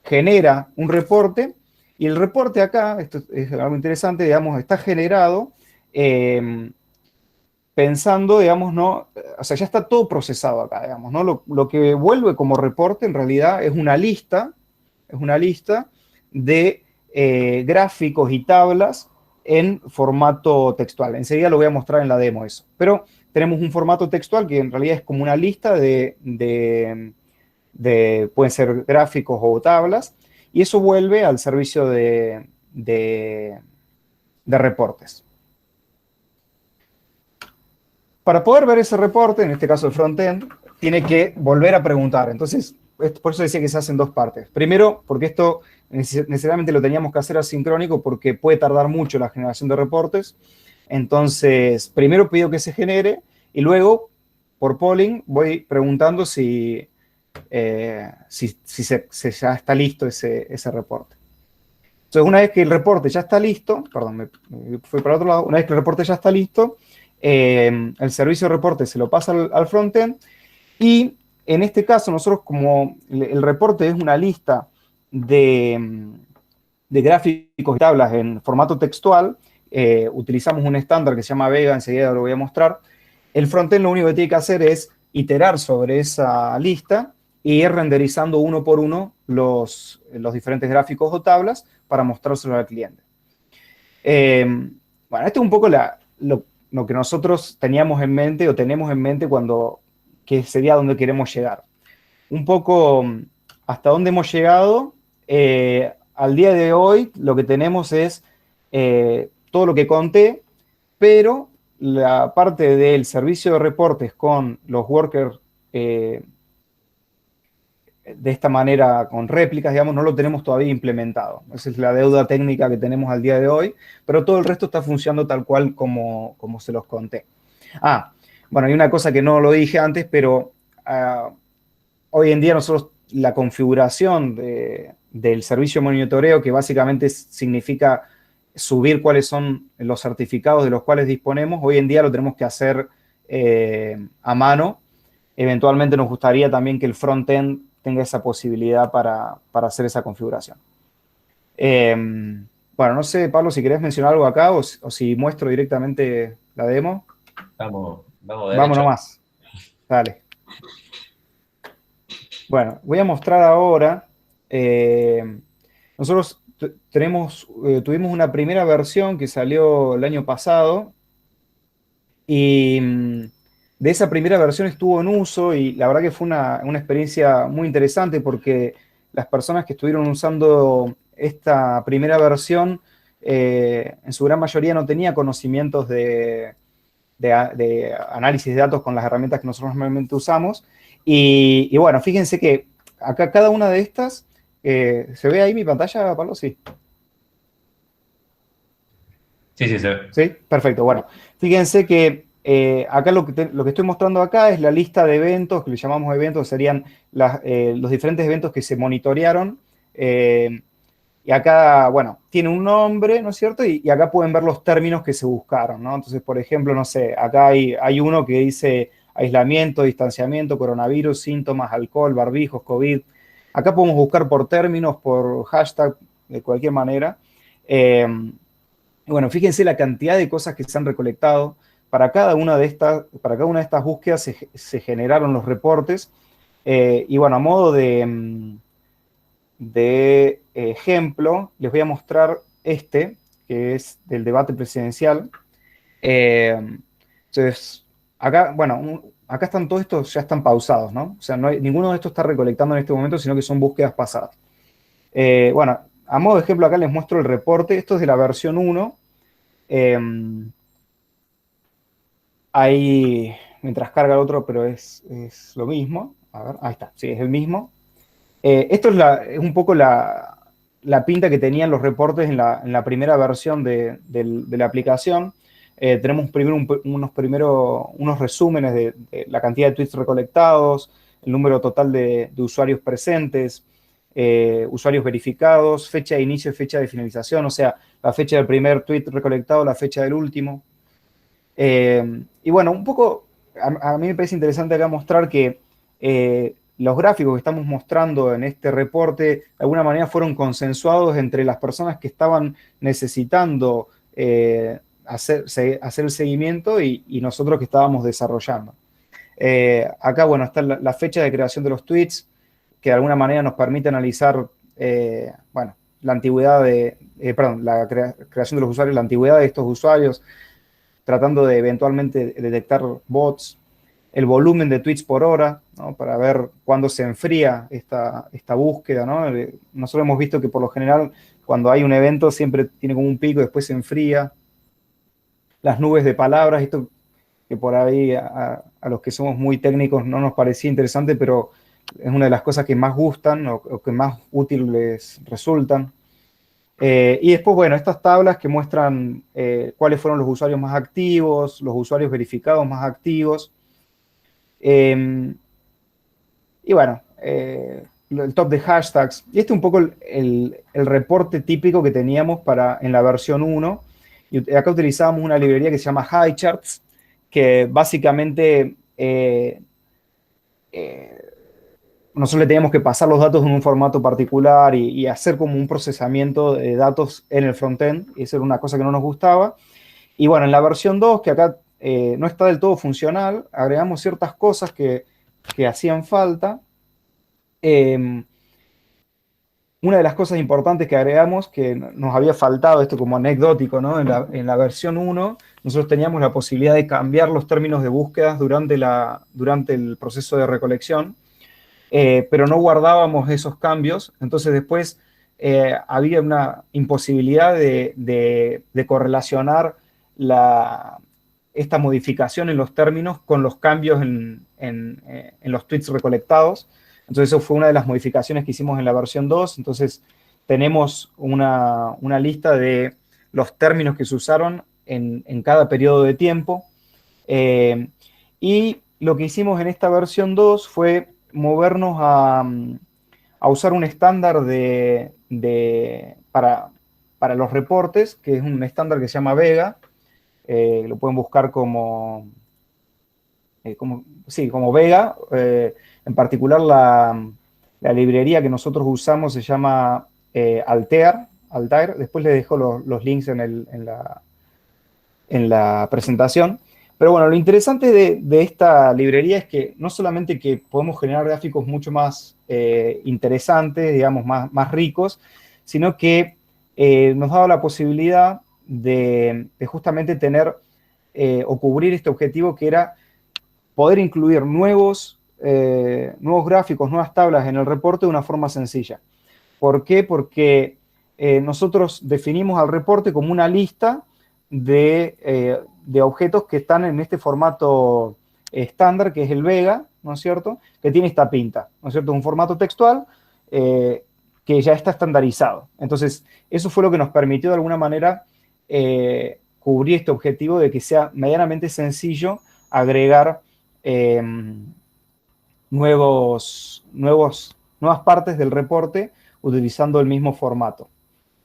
Genera un reporte y el reporte acá, esto es algo interesante, digamos, está generado pensando, digamos, ¿no? O sea, ya está todo procesado acá, digamos, ¿no? Lo que vuelve como reporte en realidad es una lista de gráficos y tablas en formato textual. Enseguida lo voy a mostrar en la demo eso. Pero tenemos un formato textual que en realidad es como una lista pueden ser gráficos o tablas, y eso vuelve al servicio de reportes. Para poder ver ese reporte, en este caso el frontend, tiene que volver a preguntar. Entonces, por eso decía que se hace en dos partes. Primero, porque esto necesariamente lo teníamos que hacer asincrónico porque puede tardar mucho la generación de reportes. Entonces, primero pido que se genere y luego, por polling, voy preguntando si ya está listo ese reporte. Entonces, una vez que el reporte ya está listo, perdón, me fui para otro lado, una vez que el reporte ya está listo, el servicio de reporte se lo pasa al frontend y en este caso nosotros como el reporte es una lista de gráficos y tablas en formato textual, utilizamos un estándar que se llama Vega, enseguida lo voy a mostrar. El frontend lo único que tiene que hacer es iterar sobre esa lista e ir renderizando uno por uno los diferentes gráficos o tablas para mostrárselo al cliente. Bueno, esto es un poco lo que nosotros teníamos en mente o tenemos en mente que sería donde queremos llegar. Un poco hasta dónde hemos llegado. Al día de hoy lo que tenemos es todo lo que conté, pero la parte del servicio de reportes con los workers de esta manera, con réplicas, digamos, no lo tenemos todavía implementado. Esa es la deuda técnica que tenemos al día de hoy, pero todo el resto está funcionando tal cual como se los conté. Bueno, hay una cosa que no lo dije antes, pero hoy en día nosotros la configuración del servicio de monitoreo, que básicamente significa subir cuáles son los certificados de los cuales disponemos, hoy en día lo tenemos que hacer a mano. Eventualmente nos gustaría también que el frontend tenga esa posibilidad para hacer esa configuración. Bueno, no sé, Pablo, si querés mencionar algo acá o si muestro directamente la demo. Vamos nomás. Dale. Bueno, voy a mostrar ahora. Nosotros tuvimos una primera versión que salió el año pasado y de esa primera versión estuvo en uso y la verdad que fue una experiencia muy interesante porque las personas que estuvieron usando esta primera versión en su gran mayoría no tenía conocimientos de análisis de datos con las herramientas que nosotros normalmente usamos. Y bueno, fíjense que acá cada una de estas, ¿se ve ahí mi pantalla, Pablo? Sí. Sí, se ve. Sí, perfecto. Bueno, fíjense que acá lo que estoy mostrando acá es la lista de eventos, que le llamamos eventos, serían los diferentes eventos que se monitorearon. Y acá, bueno, tiene un nombre, ¿no es cierto? Y acá pueden ver los términos que se buscaron, ¿no? Entonces, por ejemplo, no sé, acá hay uno que dice aislamiento, distanciamiento, coronavirus, síntomas, alcohol, barbijos, COVID. Acá podemos buscar por términos, por hashtag, de cualquier manera. Bueno, fíjense la cantidad de cosas que se han recolectado. Para cada una de estas búsquedas se generaron los reportes. Y bueno, a modo de ejemplo, les voy a mostrar que es del debate presidencial. Entonces, acá, bueno, acá están todos estos, ya están pausados, ¿no? O sea, ninguno de estos está recolectando en este momento, sino que son búsquedas pasadas. Bueno, a modo de ejemplo, acá les muestro el reporte. Esto es de la versión 1. Ahí, mientras carga el otro, pero es lo mismo. A ver, ahí está, sí, es el mismo. Esto es un poco la pinta que tenían los reportes en la primera versión de la aplicación. Tenemos primero unos resúmenes de la cantidad de tweets recolectados, el número total de usuarios presentes, usuarios verificados, fecha de inicio y fecha de finalización, o sea, la fecha del primer tweet recolectado, la fecha del último. Y bueno, un poco, a mí me parece interesante acá mostrar que los gráficos que estamos mostrando en este reporte de alguna manera fueron consensuados entre las personas que estaban necesitando hacer el seguimiento y nosotros que estábamos desarrollando. Acá, bueno, está la fecha de creación de los tweets, que de alguna manera nos permite analizar, bueno, la antigüedad la creación de los usuarios, la antigüedad de estos usuarios, tratando de eventualmente detectar bots, el volumen de tweets por hora, ¿no? Para ver cuándo se enfría esta búsqueda, ¿no? Nosotros hemos visto que por lo general cuando hay un evento siempre tiene como un pico y después se enfría. Las nubes de palabras, esto que por ahí a los que somos muy técnicos no nos parecía interesante, pero es una de las cosas que más gustan o que más útiles resultan. Y después, bueno, estas tablas que muestran cuáles fueron los usuarios más activos, los usuarios verificados más activos. Y bueno, el top de hashtags. Y este es un poco el reporte típico que teníamos en la versión 1. Y acá utilizábamos una librería que se llama HighCharts, que básicamente nosotros le teníamos que pasar los datos en un formato particular y hacer como un procesamiento de datos en el frontend. Y eso era una cosa que no nos gustaba. Y bueno, en la versión 2, que acá no está del todo funcional, agregamos ciertas cosas que hacían falta. Una de las cosas importantes que agregamos, que nos había faltado, esto como anecdótico, ¿no? En la versión 1, nosotros teníamos la posibilidad de cambiar los términos de búsqueda durante el proceso de recolección, pero no guardábamos esos cambios. Entonces después había una imposibilidad de correlacionar esta modificación en los términos con los cambios en los tweets recolectados. Entonces eso fue una de las modificaciones que hicimos en la versión 2. Entonces tenemos una lista de los términos que se usaron en cada periodo de tiempo. Y lo que hicimos en esta versión 2 fue movernos a usar un estándar para los reportes, que es un estándar que se llama Vega. Lo pueden buscar como Vega. En particular, la librería que nosotros usamos se llama Altair. Después les dejo los links en la presentación. Pero bueno, lo interesante de esta librería es que no solamente que podemos generar gráficos mucho más interesantes, digamos, más ricos, sino que nos daba la posibilidad de justamente tener o cubrir este objetivo, que era poder incluir nuevos gráficos, nuevas tablas en el reporte de una forma sencilla. ¿Por qué? Porque nosotros definimos al reporte como una lista de objetos que están en este formato estándar, que es el Vega, ¿no es cierto? Que tiene esta pinta, ¿no es cierto? Un formato textual que ya está estandarizado. Entonces, eso fue lo que nos permitió de alguna manera cubrir este objetivo de que sea medianamente sencillo agregar nuevas partes del reporte utilizando el mismo formato.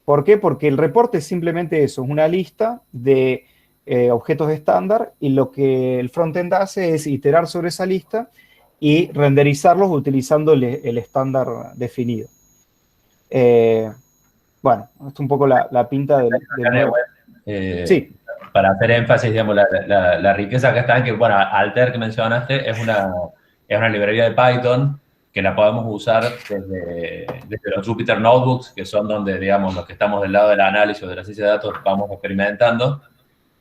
¿Por qué? Porque el reporte es simplemente eso, es una lista de objetos estándar, y lo que el frontend hace es iterar sobre esa lista y renderizarlos utilizando el estándar definido. Bueno, esto es un poco la pinta del nuevo. Sí. Para hacer énfasis, digamos, la riqueza que está en que, bueno, Altair, que mencionaste, es una librería de Python que la podemos usar desde los Jupyter Notebooks, que son donde, digamos, los que estamos del lado del análisis o de la ciencia de datos vamos experimentando.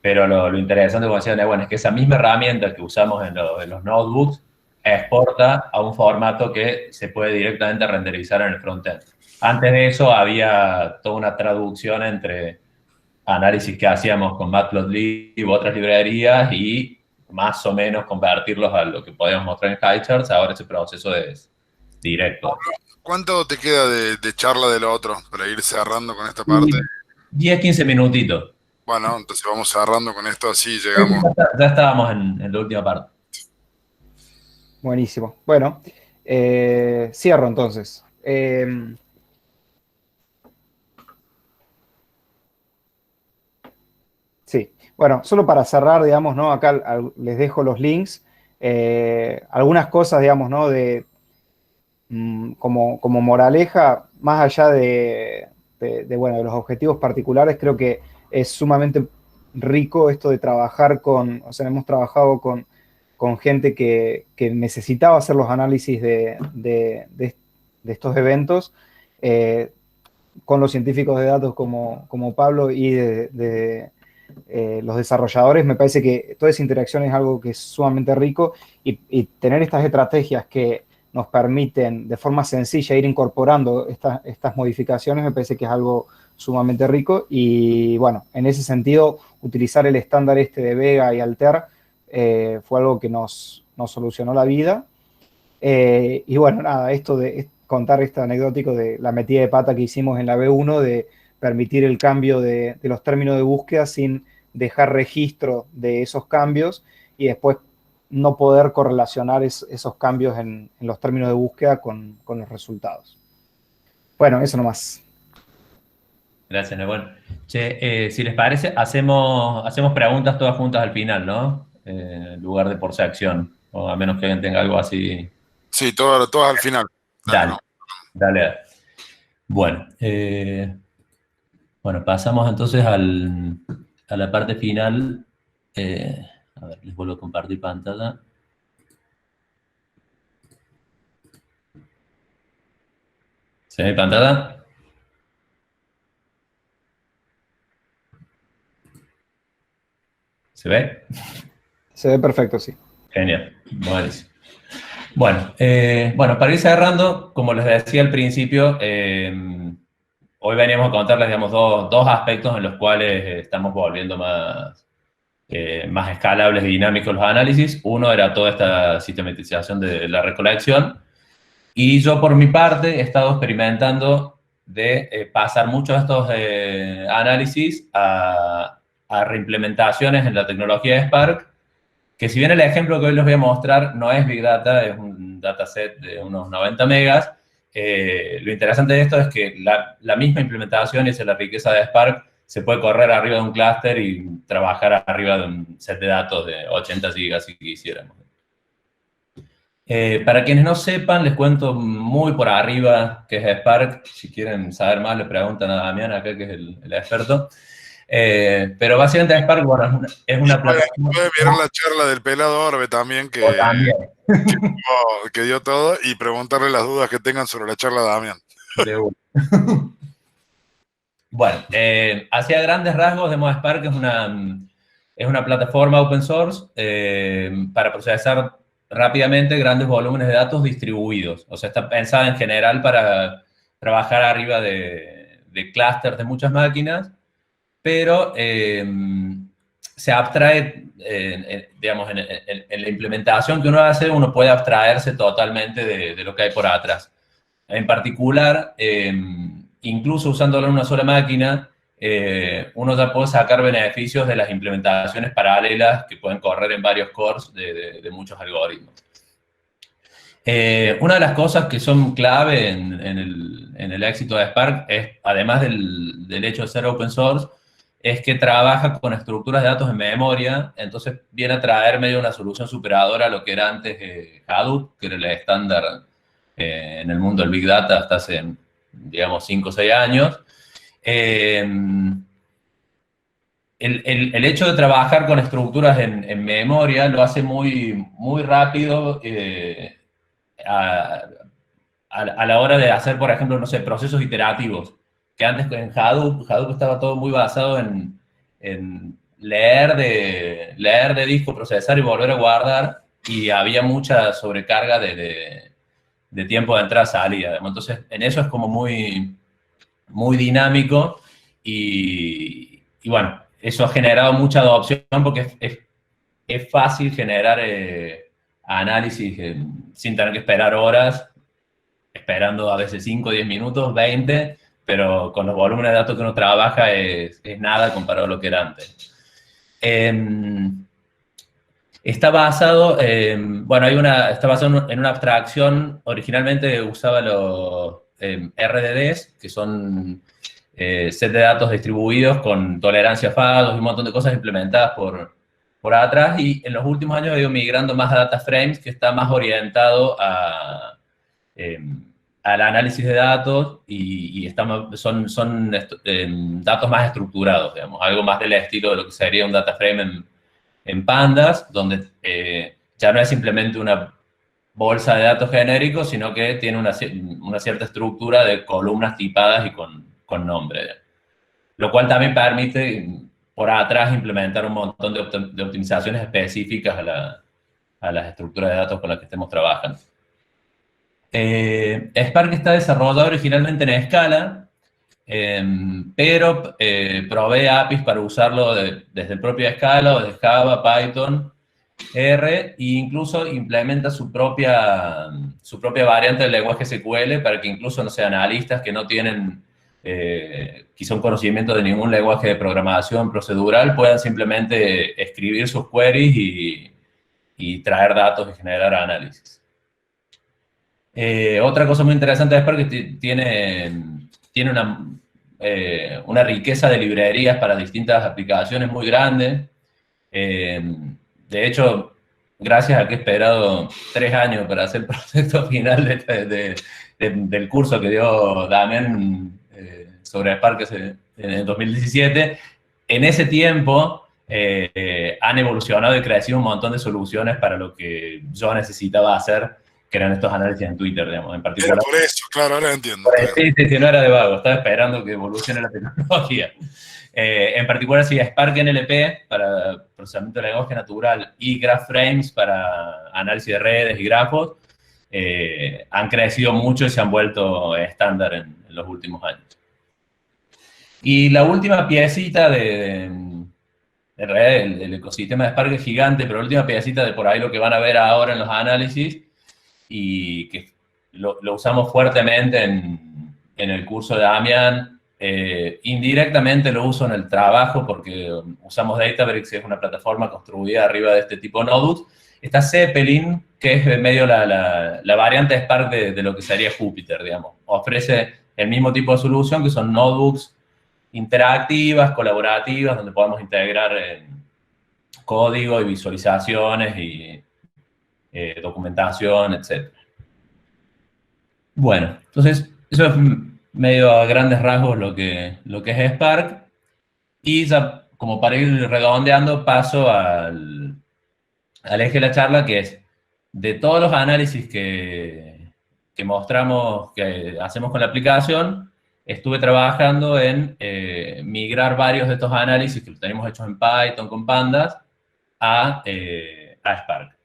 Pero lo interesante, como decían, bueno, es que esa misma herramienta que usamos en los notebooks exporta a un formato que se puede directamente renderizar en el frontend. Antes de eso había toda una traducción entre análisis que hacíamos con Matplotlib u otras librerías y más o menos convertirlos a lo que podíamos mostrar en HighCharts. Ahora ese proceso es directo. ¿Cuánto te queda de charla de lo otro para ir cerrando con esta parte? 10, 15 minutitos. Bueno, entonces vamos cerrando con esto, así llegamos. Ya estábamos en la última parte. Buenísimo. Bueno, cierro entonces. Sí, bueno, solo para cerrar, digamos, ¿no? Acá les dejo los links. Algunas cosas, digamos, ¿no? Como moraleja, más allá de los objetivos particulares, creo que es sumamente rico esto de trabajar o sea, hemos trabajado con gente que necesitaba hacer los análisis de estos eventos. con los científicos de datos como Pablo y de los desarrolladores, me parece que toda esa interacción es algo que es sumamente rico y tener estas estrategias que nos permiten de forma sencilla ir incorporando estas modificaciones me parece que es algo sumamente rico y bueno, en ese sentido utilizar el estándar de Vega y Alter fue algo que nos solucionó la vida. Y bueno, nada, esto de contar este anecdótico de la metida de pata que hicimos en la B1 de permitir el cambio de los términos de búsqueda sin dejar registro de esos cambios y después no poder correlacionar esos cambios en los términos de búsqueda con los resultados. Bueno, eso nomás. Gracias, Nebuen. Che, si les parece, hacemos preguntas todas juntas al final, ¿no? En lugar de por sección, o a menos que alguien tenga algo así. Sí, todas al final. Dale, dale. Bueno, bueno, pasamos entonces a la parte final. A ver, les vuelvo a compartir pantalla. ¿Se ve pantalla? ¿Se ve? Se ve perfecto, sí. Genial, buenísimo. Bueno, bueno, para ir cerrando, como les decía al principio, hoy veníamos a contarles, digamos, dos aspectos en los cuales estamos volviendo más escalables y dinámicos los análisis. Uno era toda esta sistematización de la recolección. Y yo, por mi parte, he estado experimentando de pasar muchos de estos análisis a reimplementaciones en la tecnología de Spark, que si bien el ejemplo que hoy les voy a mostrar no es Big Data, es un dataset de unos 90 megas, lo interesante de esto es que la misma implementación y esa es la riqueza de Spark, se puede correr arriba de un clúster y trabajar arriba de un set de datos de 80 gigas si quisiéramos. Para quienes no sepan, les cuento muy por arriba qué es Spark. Si quieren saber más, le preguntan a Damián acá, que es el experto. Pero básicamente Spark, bueno, es una plataforma. Puede mirar la charla del pelado Orbe también, que dio todo, y preguntarle las dudas que tengan sobre la charla de Damián. Bueno, hacia grandes rasgos, Spark es una plataforma open source para procesar rápidamente grandes volúmenes de datos distribuidos. O sea, está pensada en general para trabajar arriba de clústeres de muchas máquinas, pero se abstrae, digamos, en la implementación que uno hace, uno puede abstraerse totalmente de lo que hay por atrás. En particular, incluso usándolo en una sola máquina, uno ya puede sacar beneficios de las implementaciones paralelas que pueden correr en varios cores de muchos algoritmos. Una de las cosas que son clave en el éxito de Spark es, además del hecho de ser open source, es que trabaja con estructuras de datos en memoria, entonces viene a traer medio una solución superadora a lo que era antes Hadoop, que era el estándar en el mundo del Big Data hasta hace, digamos, 5 o 6 años. El hecho de trabajar con estructuras en memoria lo hace muy rápido a la hora de hacer, por ejemplo, no sé, procesos iterativos. Que antes en Hadoop estaba todo muy basado en leer de disco, procesar y volver a guardar, y había mucha sobrecarga de tiempo de entrada-salida. Entonces, en eso es como muy dinámico y bueno, eso ha generado mucha adopción porque es fácil generar análisis sin tener que esperar horas, esperando a veces 5, 10 minutos, 20, pero con los volúmenes de datos que uno trabaja es nada comparado a lo que era antes. Está basado, bueno, está basado en una abstracción. Originalmente usaba los RDDs, que son set de datos distribuidos con tolerancia a fallos y un montón de cosas implementadas por atrás, y en los últimos años he ido migrando más a data frames, que está más orientado al análisis de datos y son datos más estructurados, digamos, algo más del estilo de lo que sería un data frame en Pandas, donde ya no es simplemente una bolsa de datos genéricos, sino que tiene una cierta estructura de columnas tipadas y con con nombre. Lo cual también permite por atrás implementar un montón de optimizaciones específicas a las estructuras de datos con las que estemos trabajando. Spark está desarrollado originalmente en Scala, pero provee APIs para usarlo desde el propio Scala o desde Java, Python, R, e incluso implementa su propia variante del lenguaje SQL para que incluso, no sé, analistas que no tienen quizá un conocimiento de ningún lenguaje de programación procedural puedan simplemente escribir sus queries y traer datos y generar análisis. Otra cosa muy interesante de Spark es que tiene una riqueza de librerías para distintas aplicaciones muy grande. De hecho, gracias a que he esperado 3 años para hacer el proyecto final del curso que dio Damián sobre Spark en el 2017, en ese tiempo han evolucionado y crecido un montón de soluciones para lo que yo necesitaba hacer, que eran estos análisis en Twitter, digamos, en particular. Era por eso, claro, ahora entiendo. Sí, no era de vago, estaba esperando que evolucione la tecnología. En particular, sí, Spark NLP para procesamiento de lenguaje natural y GraphFrames para análisis de redes y grafos han crecido mucho y se han vuelto estándar en los últimos años. Y la última piecita en realidad el ecosistema de Spark es gigante, pero la última piecita de por ahí lo que van a ver ahora en los análisis y que lo usamos fuertemente en el curso de Damián. Indirectamente lo uso en el trabajo porque usamos Databricks, que es una plataforma construida arriba de este tipo de notebooks. Está Zeppelin, que es medio la variante de Spark de lo que sería Jupyter, digamos. Ofrece el mismo tipo de solución, que son notebooks interactivas, colaborativas, donde podemos integrar código y visualizaciones y documentación, etc. Bueno, entonces, eso es medio a grandes rasgos lo que es Spark. Y ya, como para ir redondeando, paso al eje de la charla, que es de todos los análisis que mostramos, que hacemos con la aplicación, estuve trabajando en migrar varios de estos análisis que los tenemos hechos en Python con Pandas a Spark.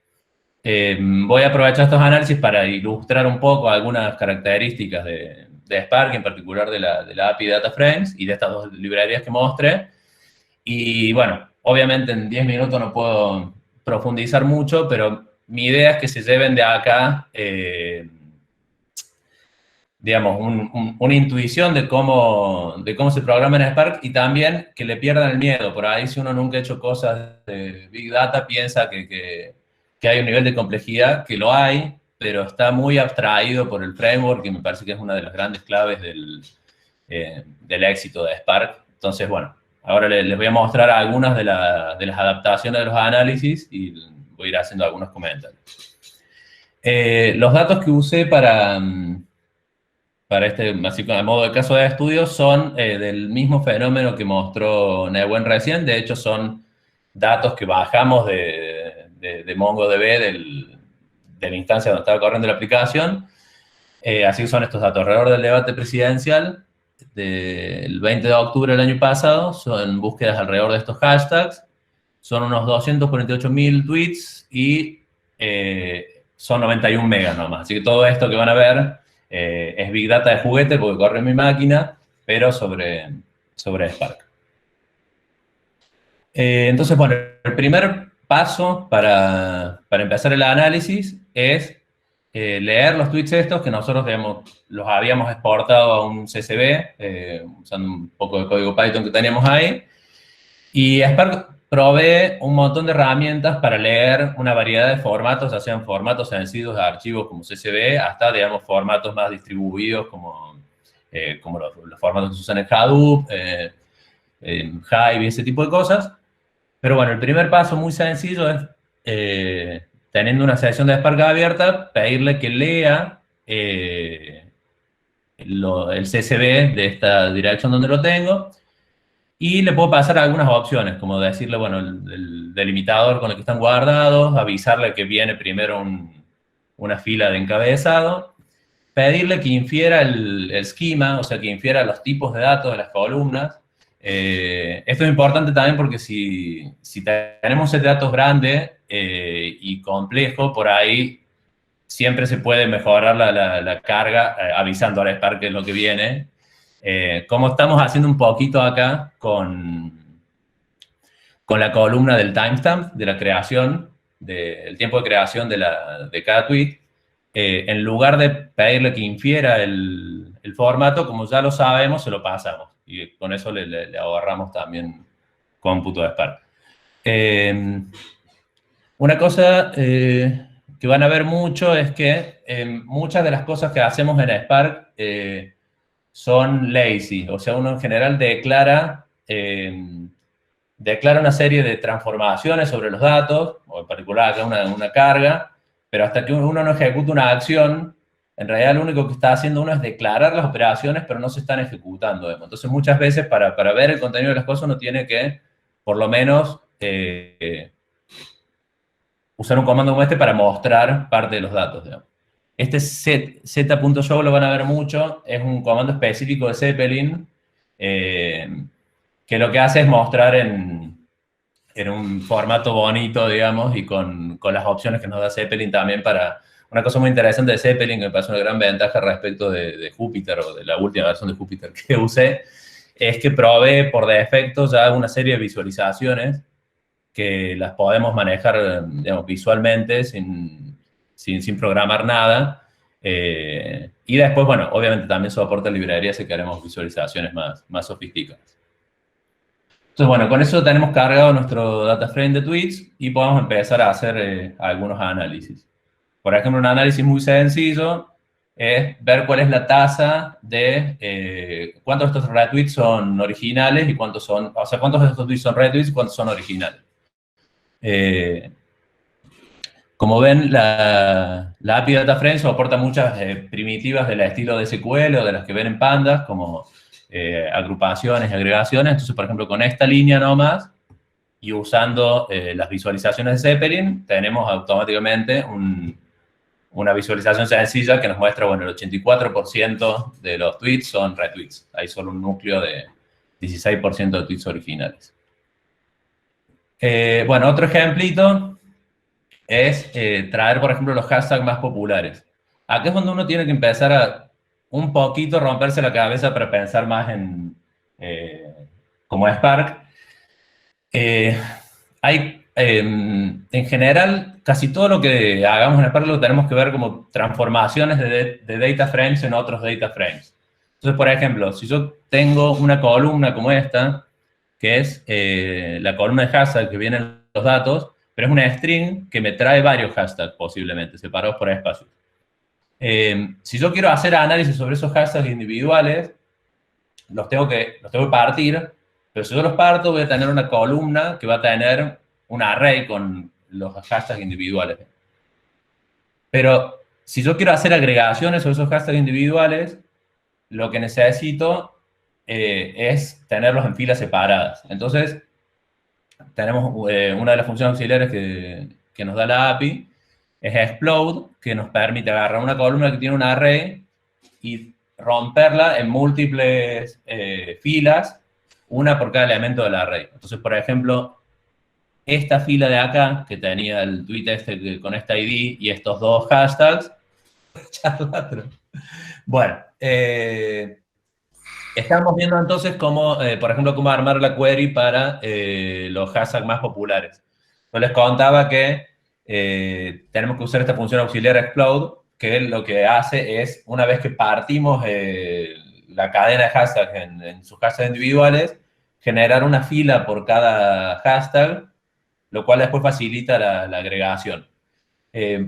Voy a aprovechar estos análisis para ilustrar un poco algunas características de Spark, en particular de la API DataFrames y de estas dos librerías que mostré. Y bueno, obviamente en 10 minutos no puedo profundizar mucho, pero mi idea es que se lleven de acá, digamos, una intuición de cómo se programa en Spark y también que le pierdan el miedo. Por ahí, si uno nunca ha hecho cosas de Big Data, piensa que hay un nivel de complejidad, que lo hay, pero está muy abstraído por el framework, que me parece que es una de las grandes claves del éxito de Spark. Entonces, bueno, ahora les voy a mostrar algunas de las adaptaciones de los análisis y voy a ir haciendo algunos comentarios. Los datos que usé para este, así a modo de caso de estudio, son del mismo fenómeno que mostró Nehuen recién. De hecho, son datos que bajamos de MongoDB, de la instancia donde estaba corriendo la aplicación. Así son estos datos. Alrededor del debate presidencial del 20 de octubre del año pasado, son búsquedas alrededor de estos hashtags. Son unos 248.000 tweets y son 91 megas nomás. Así que todo esto que van a ver es Big Data de juguete porque corre en mi máquina, pero sobre Spark. Entonces, bueno, el primer paso para empezar el análisis es leer los tweets estos que nosotros, digamos, los habíamos exportado a un CSV, usando un poco de código Python que teníamos ahí. Y Spark provee un montón de herramientas para leer una variedad de formatos, ya sean formatos sencillos de archivos como CSV, hasta, digamos, formatos más distribuidos como los formatos que se usan en Hadoop, en Hive y ese tipo de cosas. Pero bueno, el primer paso muy sencillo es, teniendo una sección de Spark abierta, pedirle que lea el CSV de esta dirección donde lo tengo. Y le puedo pasar algunas opciones, como decirle, bueno, el delimitador con el que están guardados, avisarle que viene primero una fila de encabezado. pedirle que infiera el esquema, o sea, que infiera los tipos de datos de las columnas. Esto es importante también porque si tenemos un set de datos grande y complejo, por ahí siempre se puede mejorar la carga avisando al Spark qué es lo que viene. Como estamos haciendo un poquito acá con la columna del timestamp, de la creación, del tiempo de creación de cada tweet, en lugar de pedirle que infiera el formato, como ya lo sabemos, se lo pasamos. Y con eso le ahorramos también cómputo de Spark. Una cosa que van a ver mucho es que muchas de las cosas que hacemos en Spark son lazy. O sea, uno en general declara una serie de transformaciones sobre los datos, o en particular acá una carga, pero hasta que uno no ejecuta una acción, en realidad lo único que está haciendo uno es declarar las operaciones, pero no se están ejecutando. Entonces, muchas veces, para ver el contenido de las cosas, uno tiene que, por lo menos, usar un comando como este para mostrar parte de los datos, digamos. Este z.show lo van a ver mucho, es un comando específico de Zeppelin, que lo que hace es mostrar en un formato bonito, digamos, y con las opciones que nos da Zeppelin también para... Una cosa muy interesante de Zeppelin, que me parece una gran ventaja respecto de Jupyter, o de la última versión de Jupyter que usé, es que provee por defecto ya una serie de visualizaciones que las podemos manejar, digamos, visualmente, sin programar nada. Y después, bueno, obviamente también soporta librerías si queremos visualizaciones más sofisticadas. Entonces, bueno, con eso tenemos cargado nuestro data frame de tweets y podemos empezar a hacer algunos análisis. Por ejemplo, un análisis muy sencillo es ver cuál es la tasa de cuántos de estos retweets son originales y cuántos son, o sea, cuántos de estos tweets son retweets y cuántos son originales. Como ven, la API Data Frame soporta muchas primitivas del estilo de SQL o de las que ven en Pandas, como agrupaciones y agregaciones. Entonces, por ejemplo, con esta línea nomás, y usando las visualizaciones de Zeppelin, tenemos automáticamente una visualización sencilla que nos muestra, bueno, el 84% de los tweets son retweets. Hay solo un núcleo de 16% de tweets originales. Bueno, otro ejemplito es traer, por ejemplo, los hashtags más populares. Aquí es donde uno tiene que empezar a un poquito romperse la cabeza para pensar más en como Spark. En general, casi todo lo que hagamos en Spark lo tenemos que ver como transformaciones de data frames en otros data frames. Entonces, por ejemplo, si yo tengo una columna como esta, que es la columna de hashtag que vienen los datos, pero es una string que me trae varios hashtags posiblemente, separados por espacios. Si yo quiero hacer análisis sobre esos hashtags individuales, los tengo que partir, pero si yo los parto voy a tener una columna que va a tener un array con los hashtags individuales. Pero si yo quiero hacer agregaciones sobre esos hashtags individuales, lo que necesito es tenerlos en filas separadas. Entonces, tenemos una de las funciones auxiliares que nos da la API, es explode, que nos permite agarrar una columna que tiene un array y romperla en múltiples filas, una por cada elemento del array. Entonces, por ejemplo, esta fila de acá, que tenía el tweet este con esta ID y estos dos hashtags, bueno, estamos viendo entonces cómo, por ejemplo, cómo armar la query para los hashtags más populares. Yo les contaba que tenemos que usar esta función auxiliar explode, que lo que hace es, una vez que partimos la cadena de hashtags en sus hashtags individuales, generar una fila por cada hashtag, lo cual después facilita la agregación.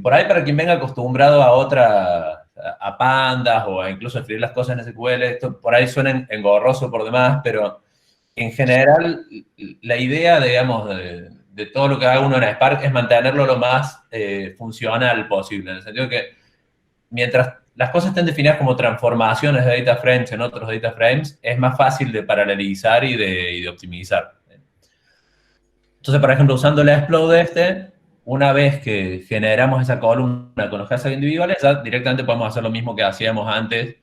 Por ahí, para quien venga acostumbrado a pandas o incluso a escribir las cosas en SQL, esto por ahí suena engorroso por demás, pero en general la idea, digamos, de todo lo que haga uno en Spark es mantenerlo lo más funcional posible, en el sentido que mientras las cosas estén definidas como transformaciones de data frames en otros data frames, es más fácil de paralelizar y de optimizar. Entonces, por ejemplo, usando el explode una vez que generamos esa columna con los hashtags individuales, ya directamente podemos hacer lo mismo que hacíamos antes,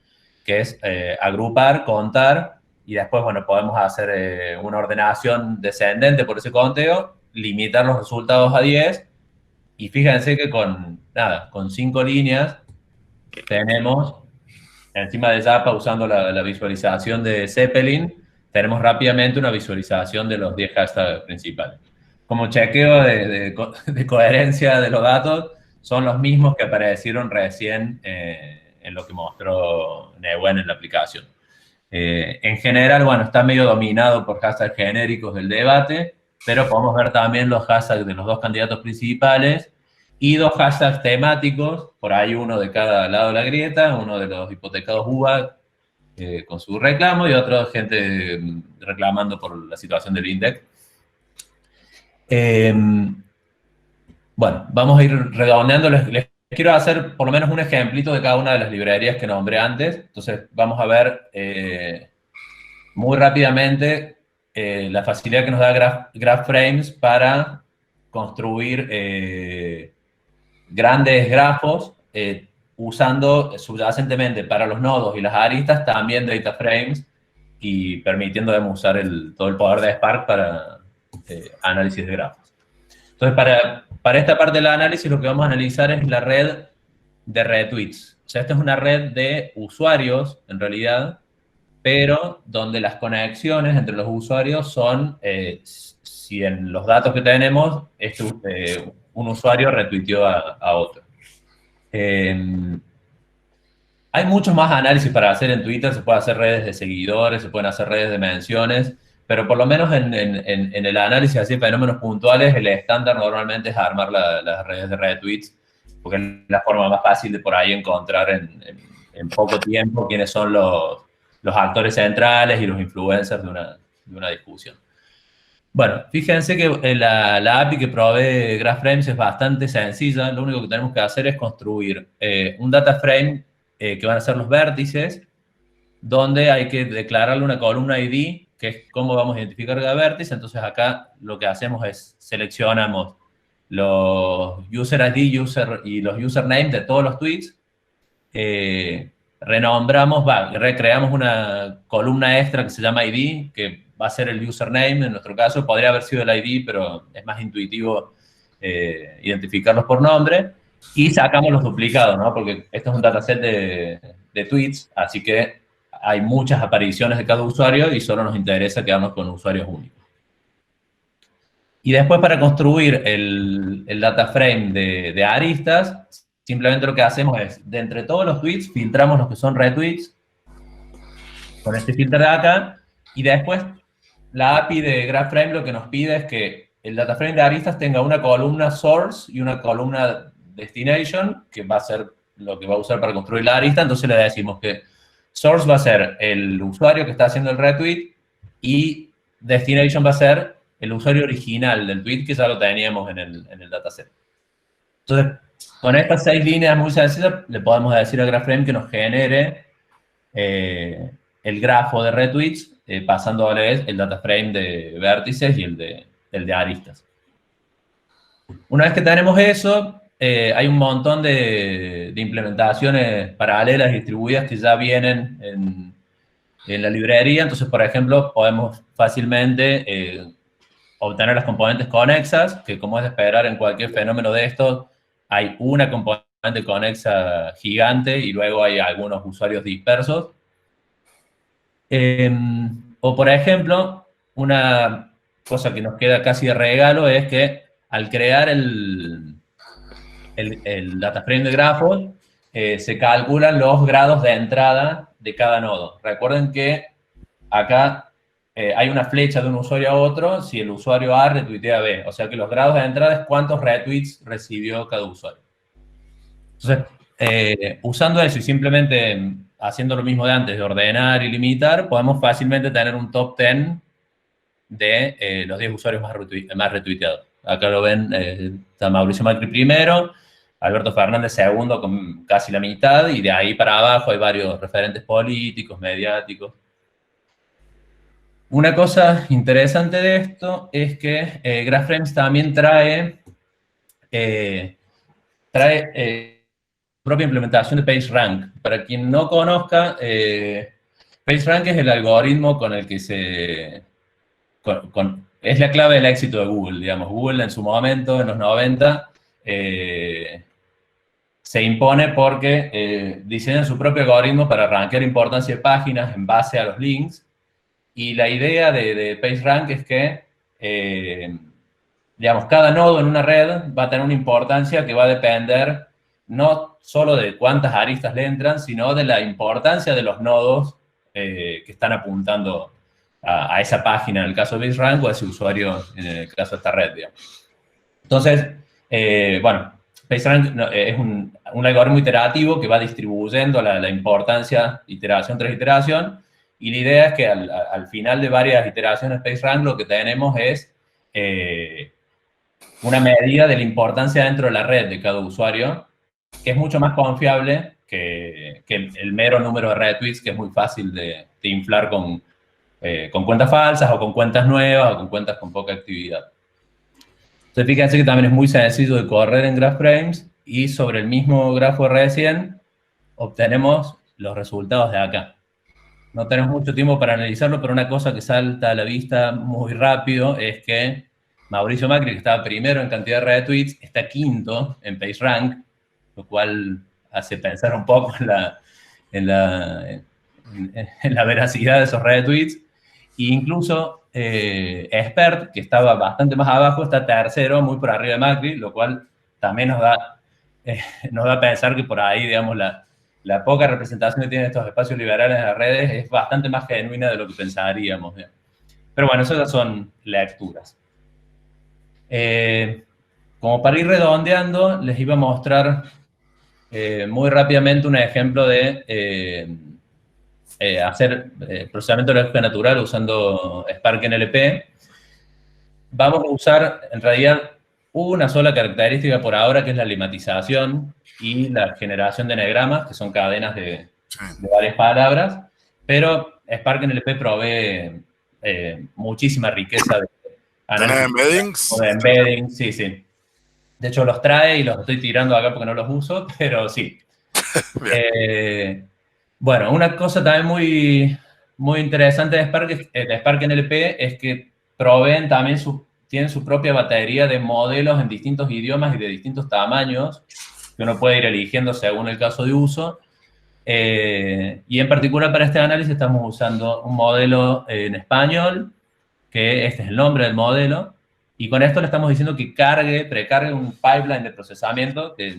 que es agrupar, contar, y después, bueno, podemos hacer una ordenación descendente por ese conteo, limitar los resultados a 10, y fíjense que con 5 líneas tenemos, encima de Japa, usando la visualización de Zeppelin, tenemos rápidamente una visualización de los 10 hashtags principales. Como chequeo de coherencia de los datos, son los mismos que aparecieron recién en lo que mostró Neuen en la aplicación. En general, bueno, está medio dominado por hashtags genéricos del debate, pero podemos ver también los hashtags de los 2 candidatos principales y 2 hashtags temáticos, por ahí uno de cada lado de la grieta, uno de los hipotecados UBA con su reclamo y otro gente reclamando por la situación del INDEC. Bueno, vamos a ir redondeando. Les quiero hacer por lo menos un ejemplito de cada una de las librerías que nombré antes. Entonces, vamos a ver muy rápidamente la facilidad que nos da GraphFrames para construir grandes grafos usando subyacentemente para los nodos y las aristas también DataFrames y permitiendo usar todo el poder de Spark para análisis de grafos. Entonces, para esta parte del análisis, lo que vamos a analizar es la red de retweets. O sea, esta es una red de usuarios, en realidad, pero donde las conexiones entre los usuarios son, si en los datos que tenemos, un usuario retuiteó a otro. Hay muchos más análisis para hacer en Twitter, se pueden hacer redes de seguidores, se pueden hacer redes de menciones, pero por lo menos en el análisis así de fenómenos puntuales, el estándar normalmente es armar las redes de retweets, porque es la forma más fácil de por ahí encontrar en poco tiempo quiénes son los actores centrales y los influencers de una discusión. Bueno, fíjense que la API que provee GraphFrames es bastante sencilla. Lo único que tenemos que hacer es construir un data frame que van a ser los vértices, donde hay que declararle una columna ID, que es cómo vamos a identificar cada vértice. Entonces acá lo que hacemos es seleccionamos los user ID y los username de todos los tweets, recreamos una columna extra que se llama ID, que va a ser el username en nuestro caso, podría haber sido el ID, pero es más intuitivo identificarlos por nombre, y sacamos los duplicados, ¿no? Porque esto es un dataset de tweets, así que hay muchas apariciones de cada usuario y solo nos interesa quedarnos con usuarios únicos. Y después, para construir el data frame de aristas, simplemente lo que hacemos es, de entre todos los tweets, filtramos los que son retweets con este filtro de acá, y después la API de GraphFrame lo que nos pide es que el data frame de aristas tenga una columna source y una columna destination, que va a ser lo que va a usar para construir la arista. Entonces le decimos que source va a ser el usuario que está haciendo el retweet y destination va a ser el usuario original del tweet, que ya lo teníamos en el dataset. Entonces, con estas 6 líneas muy sencillas, le podemos decir a GraphFrame que nos genere el grafo de retweets, pasando a la vez el data frame de vértices y el de aristas. Una vez que tenemos eso, hay un montón de implementaciones paralelas distribuidas que ya vienen en la librería. Entonces, por ejemplo, podemos fácilmente obtener las componentes conexas, que como es de esperar en cualquier fenómeno de estos, hay una componente conexa gigante y luego hay algunos usuarios dispersos. O, por ejemplo, una cosa que nos queda casi de regalo es que al crear el data frame de grafos, se calculan los grados de entrada de cada nodo. Recuerden que acá hay una flecha de un usuario a otro si el usuario A retuitea a B. O sea que los grados de entrada es cuántos retweets recibió cada usuario. Entonces, usando eso y simplemente haciendo lo mismo de antes, de ordenar y limitar, podemos fácilmente tener un top 10 de los 10 usuarios más retuiteados. Acá lo ven, está Mauricio Macri primero, Alberto Fernández segundo con casi la mitad, y de ahí para abajo hay varios referentes políticos, mediáticos. Una cosa interesante de esto es que GraphFrames también trae trae propia implementación de PageRank. Para quien no conozca, PageRank es el algoritmo con el que es la clave del éxito de Google, digamos. Google en su momento, en los 90, se impone porque diseñan su propio algoritmo para rankear importancia de páginas en base a los links. Y la idea de PageRank es que, digamos, cada nodo en una red va a tener una importancia que va a depender no solo de cuántas aristas le entran, sino de la importancia de los nodos que están apuntando a esa página, en el caso de PageRank, o a ese usuario, en el caso de esta red, digamos. Entonces, bueno, PageRank es un algoritmo iterativo que va distribuyendo la importancia iteración tras iteración, y la idea es que al final de varias iteraciones PageRank lo que tenemos es una medida de la importancia dentro de la red de cada usuario, que es mucho más confiable que el mero número de retweets, que es muy fácil de inflar con cuentas falsas, o con cuentas nuevas, o con cuentas con poca actividad. Entonces, fíjense que también es muy sencillo de correr en GraphFrames, y sobre el mismo grafo de recién obtenemos los resultados de acá. No tenemos mucho tiempo para analizarlo, pero una cosa que salta a la vista muy rápido es que Mauricio Macri, que estaba primero en cantidad de retweets, está quinto en PageRank, lo cual hace pensar un poco en la veracidad de esos retweets. E incluso Expert, que estaba bastante más abajo, está tercero, muy por arriba de Macri, lo cual también nos da a pensar que por ahí, digamos, la poca representación que tienen estos espacios liberales en las redes es bastante más genuina de lo que pensaríamos. Pero bueno, esas son lecturas. Como para ir redondeando, les iba a mostrar muy rápidamente un ejemplo de hacer procesamiento de lógica natural usando Spark NLP. Vamos a usar, en realidad, una sola característica por ahora, que es la lematización y la generación de enegramas, que son cadenas de varias palabras, pero Spark NLP provee muchísima riqueza de ¿Tenés embeddings? De embeddings, sí, sí. De hecho, los trae y los estoy tirando acá porque no los uso, pero sí. Bueno, una cosa también muy interesante de Spark NLP es que proveen también tienen su propia batería de modelos en distintos idiomas y de distintos tamaños, que uno puede ir eligiendo según el caso de uso. Y en particular para este análisis estamos usando un modelo en español, que este es el nombre del modelo, y con esto le estamos diciendo que precargue un pipeline de procesamiento que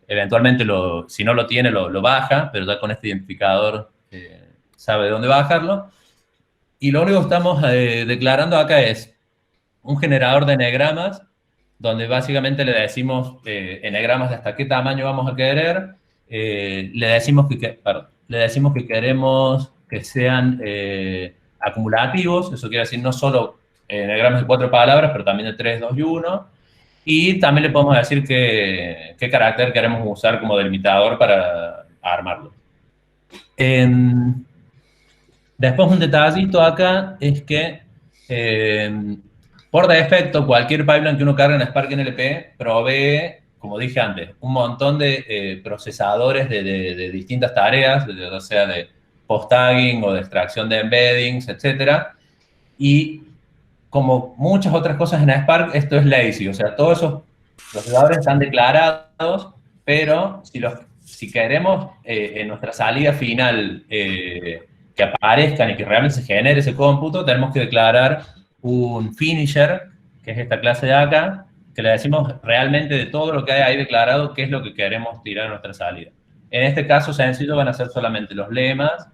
eventualmente, si no lo tiene, lo baja, pero ya con este identificador sabe de dónde bajarlo. Y lo único que estamos declarando acá es un generador de enegramas, donde básicamente le decimos enegramas de hasta qué tamaño vamos a querer. Le decimos que queremos que sean acumulativos, eso quiere decir no solo enegramas de 4 palabras, pero también de 3, 2 y 1. Y también le podemos decir qué carácter queremos usar como delimitador para armarlo. Después, un detallito acá es que, por defecto, cualquier pipeline que uno cargue en Spark NLP provee, como dije antes, un montón de procesadores de distintas tareas, o sea, de post-tagging o de extracción de embeddings, etc. Y como muchas otras cosas en Spark, esto es lazy, o sea, todos esos procesadores están declarados, pero si queremos en nuestra salida final que aparezcan y que realmente se genere ese cómputo, tenemos que declarar un finisher, que es esta clase de acá, que le decimos realmente de todo lo que hay ahí declarado, qué es lo que queremos tirar en nuestra salida. En este caso sencillo van a ser solamente los lemas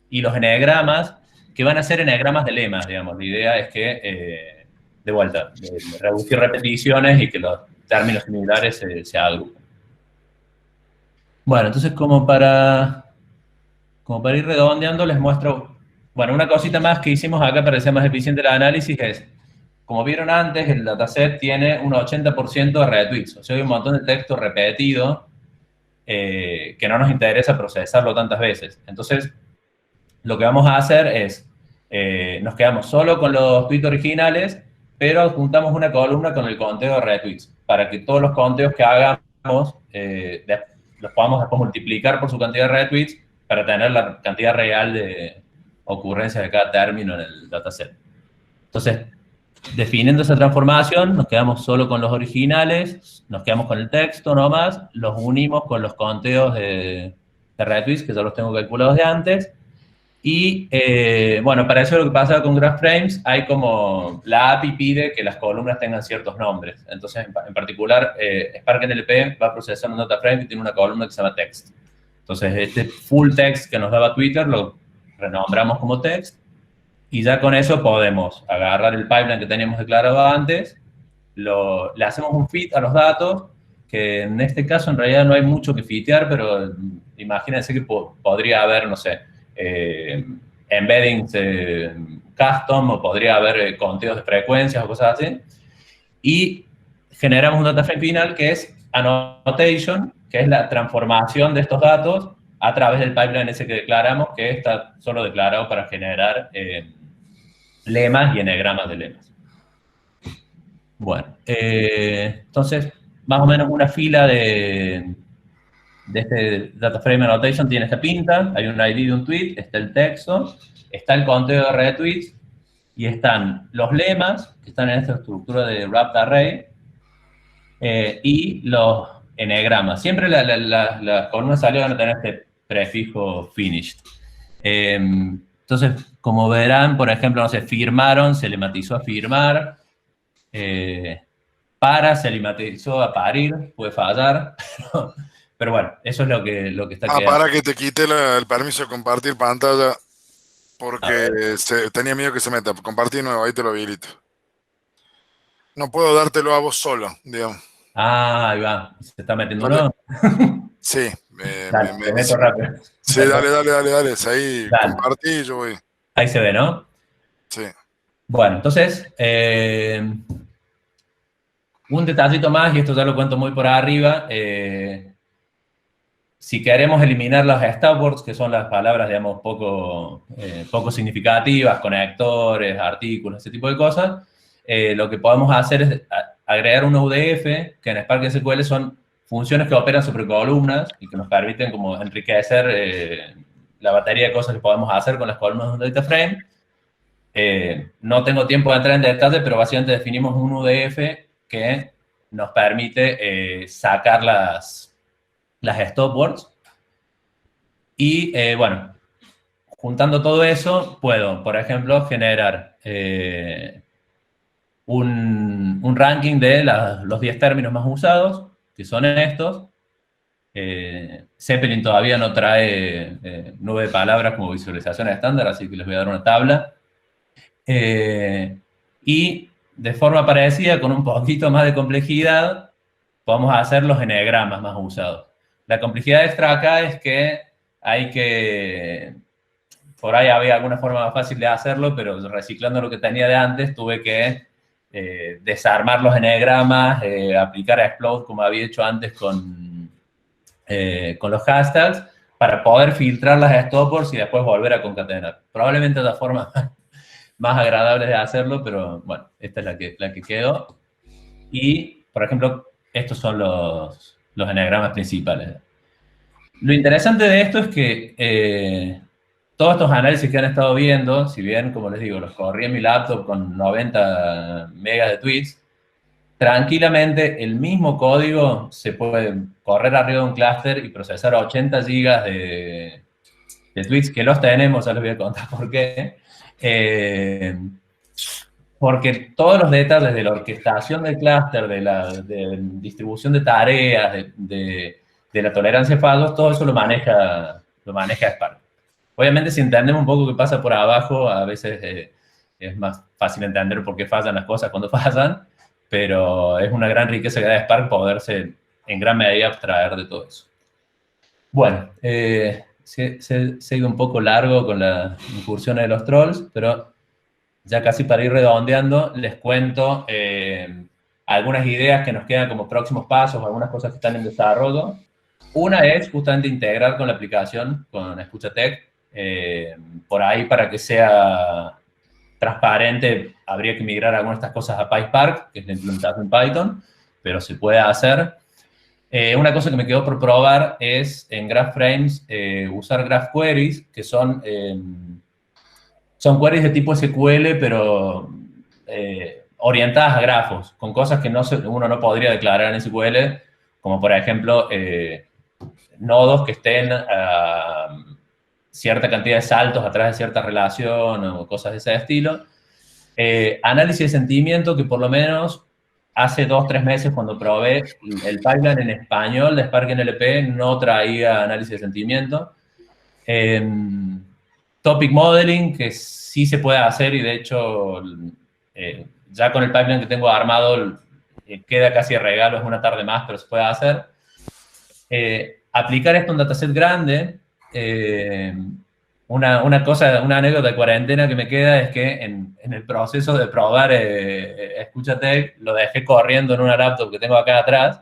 y los enegramas, que van a ser enegramas de lemas, digamos. La idea es que, de vuelta, reducir repeticiones y que los términos similares se agrupen. Bueno, entonces como para ir redondeando, les muestro, bueno, una cosita más que hicimos acá para que sea más eficiente el análisis es, como vieron antes, el dataset tiene un 80% de retweets, o sea, hay un montón de texto repetido que no nos interesa procesarlo tantas veces. Entonces, lo que vamos a hacer es, nos quedamos solo con los tweets originales pero juntamos una columna con el conteo de retweets, para que todos los conteos que hagamos los podamos después multiplicar por su cantidad de retweets para tener la cantidad real de ocurrencias de cada término en el dataset. Entonces, definiendo esa transformación, nos quedamos solo con los originales, nos quedamos con el texto nomás, los unimos con los conteos de retweets, que ya los tengo calculados de antes, y bueno, para eso lo que pasa con GraphFrames, hay como, la API pide que las columnas tengan ciertos nombres. Entonces, en particular, Spark NLP va a procesar un data frame que tiene una columna que se llama text. Entonces, este full text que nos daba Twitter lo renombramos como text, y ya con eso podemos agarrar el pipeline que teníamos declarado antes, le hacemos un fit a los datos, que en este caso en realidad no hay mucho que fitear, pero imagínense que podría haber, no sé, embeddings custom, o podría haber conteos de frecuencias o cosas así, y generamos un data frame final que es annotation, que es la transformación de estos datos a través del pipeline ese que declaramos, que está solo declarado para generar lemas y enegramas de lemas. Bueno, entonces, más o menos una fila de este data frame annotation tiene esta pinta. Hay un ID de un tweet, está el texto, está el conteo de retweets, y están los lemas, que están en esta estructura de wrapped array, y los enegramas. Siempre las columnas salidas van a tener este prefijo finished. Entonces, como verán, por ejemplo, no sé, firmaron, se le matizó a firmar, para, se le matizó a parir, puede fallar, pero bueno, eso es lo que está quedando. Para que te quite el permiso de compartir pantalla, porque tenía miedo que se meta. Compartir nuevo, ahí te lo habilito. No puedo dártelo a vos solo, digamos. Ah, ahí va, se está metiendo uno. Sí, dale, me meto rápido. Sí, dale. Ahí dale. Compartí y yo voy. Ahí se ve, ¿no? Sí. Bueno, entonces, un detallito más, y esto ya lo cuento muy por arriba. Si queremos eliminar los stopwords, que son las palabras, digamos, poco significativas, conectores, artículos, ese tipo de cosas, lo que podemos hacer es agregar un UDF, que en Spark SQL son funciones que operan sobre columnas y que nos permiten como enriquecer la batería de cosas que podemos hacer con las columnas de un data frame. No tengo tiempo de entrar en detalle, pero básicamente definimos un UDF que nos permite sacar las stopwords. Y bueno, juntando todo eso, puedo, por ejemplo, generar un ranking de los 10 términos más usados, que son estos. Zeppelin todavía no trae nube de palabras como visualización estándar, así que les voy a dar una tabla. Y de forma parecida, con un poquito más de complejidad, podemos hacer los eneagramas más usados. La complejidad extra acá es que hay que... Por ahí había alguna forma más fácil de hacerlo, pero reciclando lo que tenía de antes, tuve que desarmar los eneagramas, aplicar a Explode como había hecho antes con los hashtags, para poder filtrar las stopwords y después volver a concatenar. Probablemente la forma más agradable de hacerlo, pero bueno, esta es la que quedó. Y, por ejemplo, estos son los eneagramas principales. Lo interesante de esto es que todos estos análisis que han estado viendo, si bien, como les digo, los corrí en mi laptop con 90 megas de tweets, tranquilamente el mismo código se puede correr arriba de un clúster y procesar 80 gigas de tweets, que los tenemos, ya les voy a contar por qué. Porque todos los detalles de la orquestación del clúster, de la distribución de tareas, de la tolerancia a fallos, todo eso lo maneja Spark. Obviamente, si entendemos un poco qué pasa por abajo, a veces es más fácil entender por qué fallan las cosas cuando fallan, pero es una gran riqueza que da Spark poderse en gran medida abstraer de todo eso. Bueno, se ha ido un poco largo con la incursión de los trolls, pero ya casi para ir redondeando, les cuento algunas ideas que nos quedan como próximos pasos, algunas cosas que están en desarrollo. Una es justamente integrar con la aplicación, con EscuchaTech, por ahí para que sea transparente, habría que migrar algunas de estas cosas a PySpark, que es la implementación en Python, pero se puede hacer. Una cosa que me quedó por probar es en GraphFrames usar Graph Queries, que son queries de tipo SQL, pero orientadas a grafos, con cosas que uno no podría declarar en SQL, como por ejemplo nodos que estén a cierta cantidad de saltos atrás de cierta relación o cosas de ese estilo. Análisis de sentimiento, que por lo menos hace 2 o 3 meses cuando probé el pipeline en español de Spark NLP no traía análisis de sentimiento. Topic modeling, que sí se puede hacer y de hecho ya con el pipeline que tengo armado queda casi de regalo, es una tarde más, pero se puede hacer. Aplicar esto a un dataset grande, una anécdota de cuarentena que me queda es que en el proceso de probar Escúchate, lo dejé corriendo en una laptop que tengo acá atrás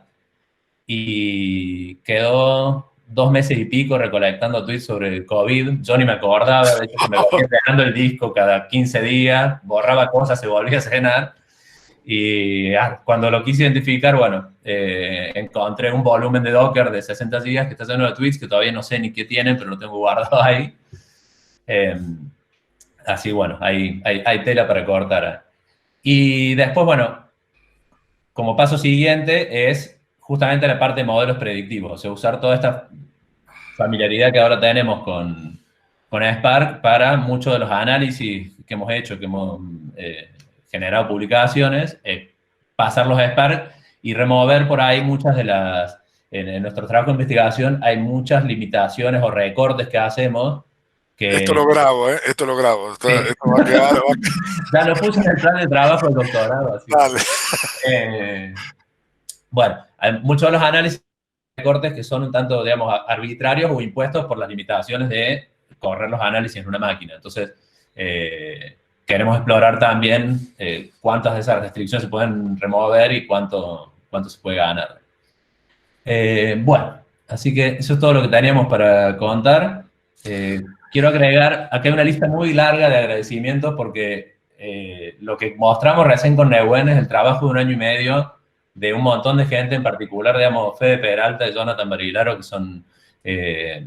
y quedó 2 meses y pico recolectando tweets sobre el COVID. Yo ni me acordaba, de hecho, se me volvía llenando el disco cada 15 días, borraba cosas, se volvía a cenar. Y cuando lo quise identificar, bueno, encontré un volumen de Docker de 60 gigas que está lleno de tweets que todavía no sé ni qué tienen, pero lo tengo guardado ahí. Así, bueno, hay tela para cortar. Y después, bueno, como paso siguiente es justamente la parte de modelos predictivos, o sea, usar toda esta familiaridad que ahora tenemos con Spark para muchos de los análisis que hemos hecho, que hemos generado publicaciones, pasarlos a Spark y remover por ahí muchas de las... En nuestro trabajo de investigación hay muchas limitaciones o recortes que hacemos. Esto lo grabo, ¿eh? Esto lo grabo. Esto va a quedar... Ya lo puse en el plan de trabajo del doctorado. Así. Dale. Bueno, hay muchos de los análisis de recortes que son un tanto, digamos, arbitrarios o impuestos por las limitaciones de correr los análisis en una máquina. Entonces, queremos explorar también cuántas de esas restricciones se pueden remover y cuánto se puede ganar. Bueno, así que eso es todo lo que teníamos para contar. Quiero agregar, acá hay una lista muy larga de agradecimientos porque lo que mostramos recién con Neuen es el trabajo de 1 año y medio de un montón de gente, en particular, digamos, Fede Peralta y Jonathan Barilaro, que son el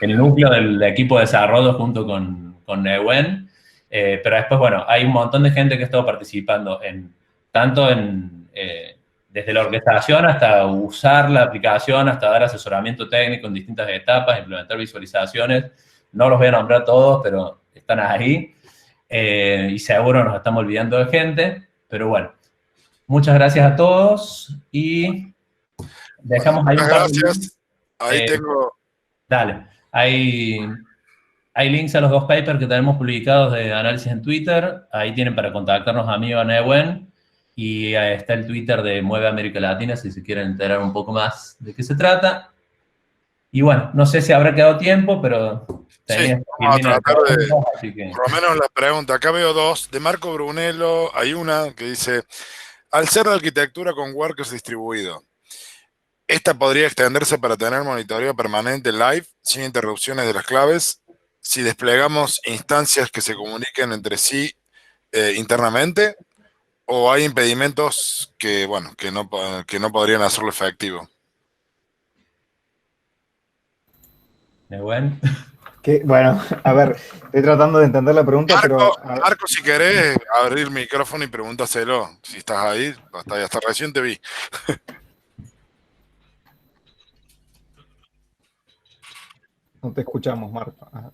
núcleo del equipo de desarrollo junto con Neuen. Pero después, bueno, hay un montón de gente que ha estado participando desde la orquestación hasta usar la aplicación, hasta dar asesoramiento técnico en distintas etapas, implementar visualizaciones. No los voy a nombrar todos, pero están ahí. Y seguro nos estamos olvidando de gente, pero bueno. Muchas gracias a todos y dejamos ahí un par de links. Ahí tengo... Dale. Hay links a los 2 papers que tenemos publicados de análisis en Twitter. Ahí tienen para contactarnos a mí o a Neuen. Y está el Twitter de Mueve América Latina, si se quieren enterar un poco más de qué se trata. Y bueno, no sé si habrá quedado tiempo, pero... Sí, vamos a tratar de... Por lo menos la pregunta. Acá veo 2. De Marco Brunello hay una que dice... Al ser de arquitectura con workers distribuido, ¿esta podría extenderse para tener monitoreo permanente live, sin interrupciones de las claves, si desplegamos instancias que se comuniquen entre sí internamente? ¿O hay impedimentos que, bueno, que no podrían hacerlo efectivo? Neuen. Bueno, a ver, estoy tratando de entender la pregunta, Marco, si querés abrir el micrófono y pregúntaselo. Si estás ahí, hasta recién te vi. No te escuchamos, Marco. Ajá.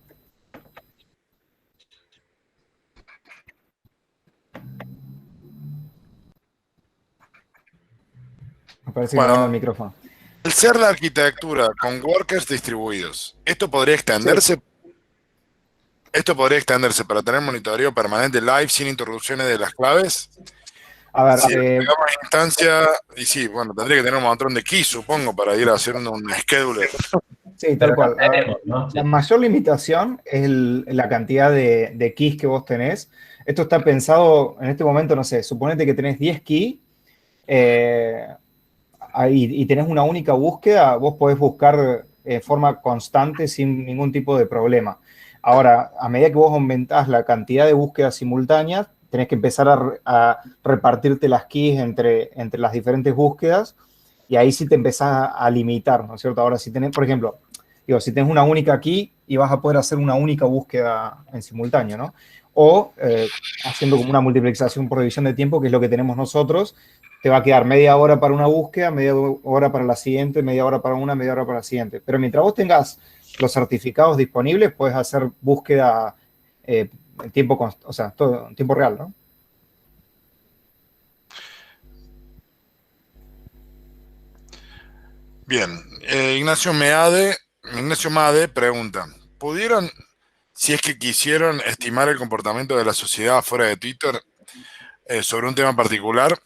Me parece que no el micrófono. Al ser la arquitectura con workers distribuidos, ¿esto podría extenderse? Sí. ¿Esto podría extenderse para tener monitoreo permanente live sin interrupciones de las claves? A ver, si digamos instancia, y sí, bueno, tendría que tener un montón de keys, supongo, para ir haciendo un scheduler. Sí, tal cual. La mayor limitación es la cantidad de keys que vos tenés. Esto está pensado, en este momento, no sé, suponete que tenés 10 keys y tenés una única búsqueda, vos podés buscar de forma constante sin ningún tipo de problema. Ahora, a medida que vos aumentás la cantidad de búsquedas simultáneas, tenés que empezar a repartirte las keys entre las diferentes búsquedas y ahí sí te empezás a limitar, ¿no es cierto? Ahora, si tenés, por ejemplo, digo, si tenés una única key y vas a poder hacer una única búsqueda en simultáneo, ¿no? O haciendo como una multiplexación por división de tiempo, que es lo que tenemos nosotros, te va a quedar media hora para una búsqueda, media hora para la siguiente, media hora para una, media hora para la siguiente. Pero mientras vos tengas los certificados disponibles, puedes hacer búsqueda en tiempo, o sea, todo en tiempo real, ¿no? Bien, Ignacio Made pregunta, ¿pudieron, si es que quisieron, estimar el comportamiento de la sociedad fuera de Twitter sobre un tema particular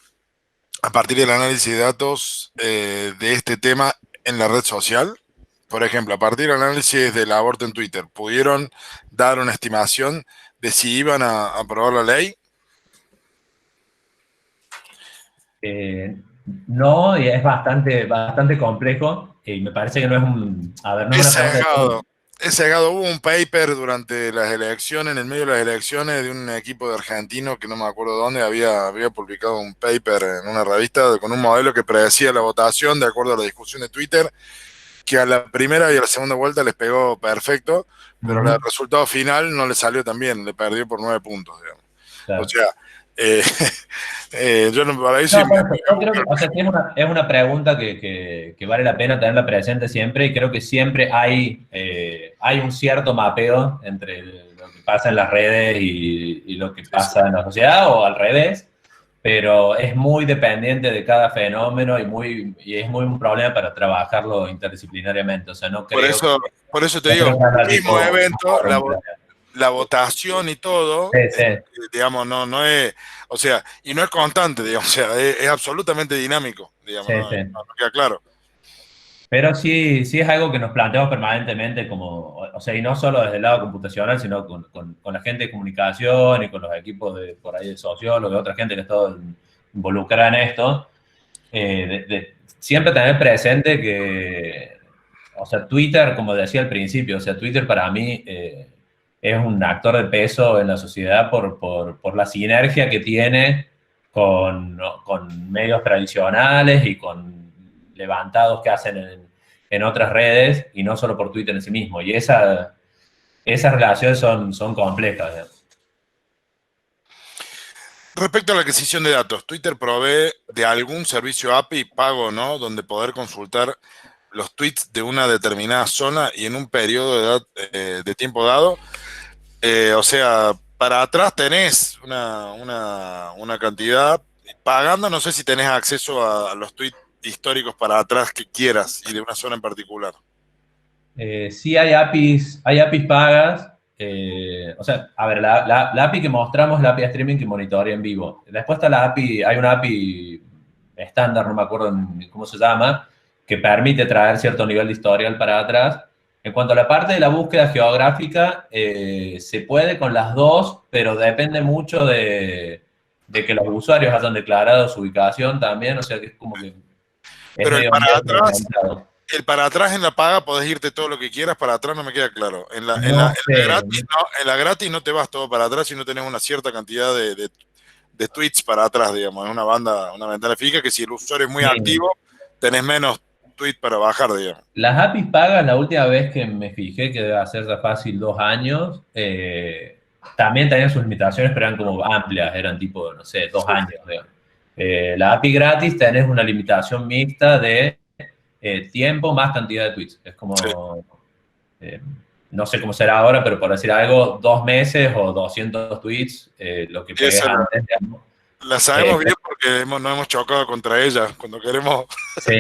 a partir del análisis de datos de este tema en la red social? Por ejemplo, a partir del análisis del aborto en Twitter, ¿pudieron dar una estimación de si iban a aprobar la ley? No, y es bastante complejo y me parece que no es un... A ver, no es una pregunta... Es cegado. Hubo un paper durante las elecciones, en el medio de las elecciones, de un equipo de argentinos que no me acuerdo dónde, había publicado un paper en una revista con un modelo que predecía la votación de acuerdo a la discusión de Twitter, que a la primera y a la segunda vuelta les pegó perfecto, pero el resultado final no le salió tan bien, le perdió por 9 puntos, digamos. Claro. O sea, yo no, para ahí sí yo creo que, o sea, es una pregunta que vale la pena tenerla presente siempre, y creo que siempre hay un cierto mapeo entre lo que pasa en las redes y lo que pasa en la sociedad, o al revés, pero es muy dependiente de cada fenómeno y es muy un problema para trabajarlo interdisciplinariamente. O sea, no creo por eso te digo, el mismo evento, la votación y todo, sí. digamos, no es, o sea, y no es constante, digamos, o sea, es absolutamente dinámico, digamos, no queda claro. Pero sí es algo que nos planteamos permanentemente, como, o sea, y no solo desde el lado computacional, sino con la gente de comunicación y con los equipos por ahí de sociólogos, de otra gente que está involucrada en esto, siempre tener presente que, o sea, Twitter, como decía al principio, o sea, Twitter para mí es un actor de peso en la sociedad por la sinergia que tiene con medios tradicionales y con levantados que hacen en otras redes, y no solo por Twitter en sí mismo. Y esas relaciones son complejas, ¿no? Respecto a la adquisición de datos, Twitter provee de algún servicio API pago, ¿no? Donde poder consultar los tweets de una determinada zona y en un periodo de tiempo dado. O sea, para atrás tenés una cantidad, pagando no sé si tenés acceso a los tweets históricos para atrás que quieras y de una zona en particular. Sí hay APIs pagas. O sea, a ver, la API que mostramos es la API de streaming que monitorea en vivo. Después está la API, hay una API estándar, no me acuerdo cómo se llama, que permite traer cierto nivel de historial para atrás. En cuanto a la parte de la búsqueda geográfica, se puede con las dos, pero depende mucho de que los usuarios hayan declarado su ubicación también, o sea que es como que... Pero el para atrás en la paga podés irte todo lo que quieras, para atrás no me queda claro. En la gratis no te vas todo para atrás si no tenés una cierta cantidad de tweets para atrás, digamos, en una ventana fija, que si el usuario es muy activo, tenés menos tweets para bajar, digamos. Las APIs pagas, la última vez que me fijé, que debe hacer ya fácil 2 años, también tenían sus limitaciones, pero eran como amplias, eran tipo, no sé, 2 años, digamos. La API gratis tenés una limitación mixta de tiempo más cantidad de tweets. Es como, no sé cómo será ahora, pero por decir algo, 2 meses o 200 tweets, lo que pegues antes, digamos. La sabemos bien porque nos hemos chocado contra ella cuando queremos. Sí.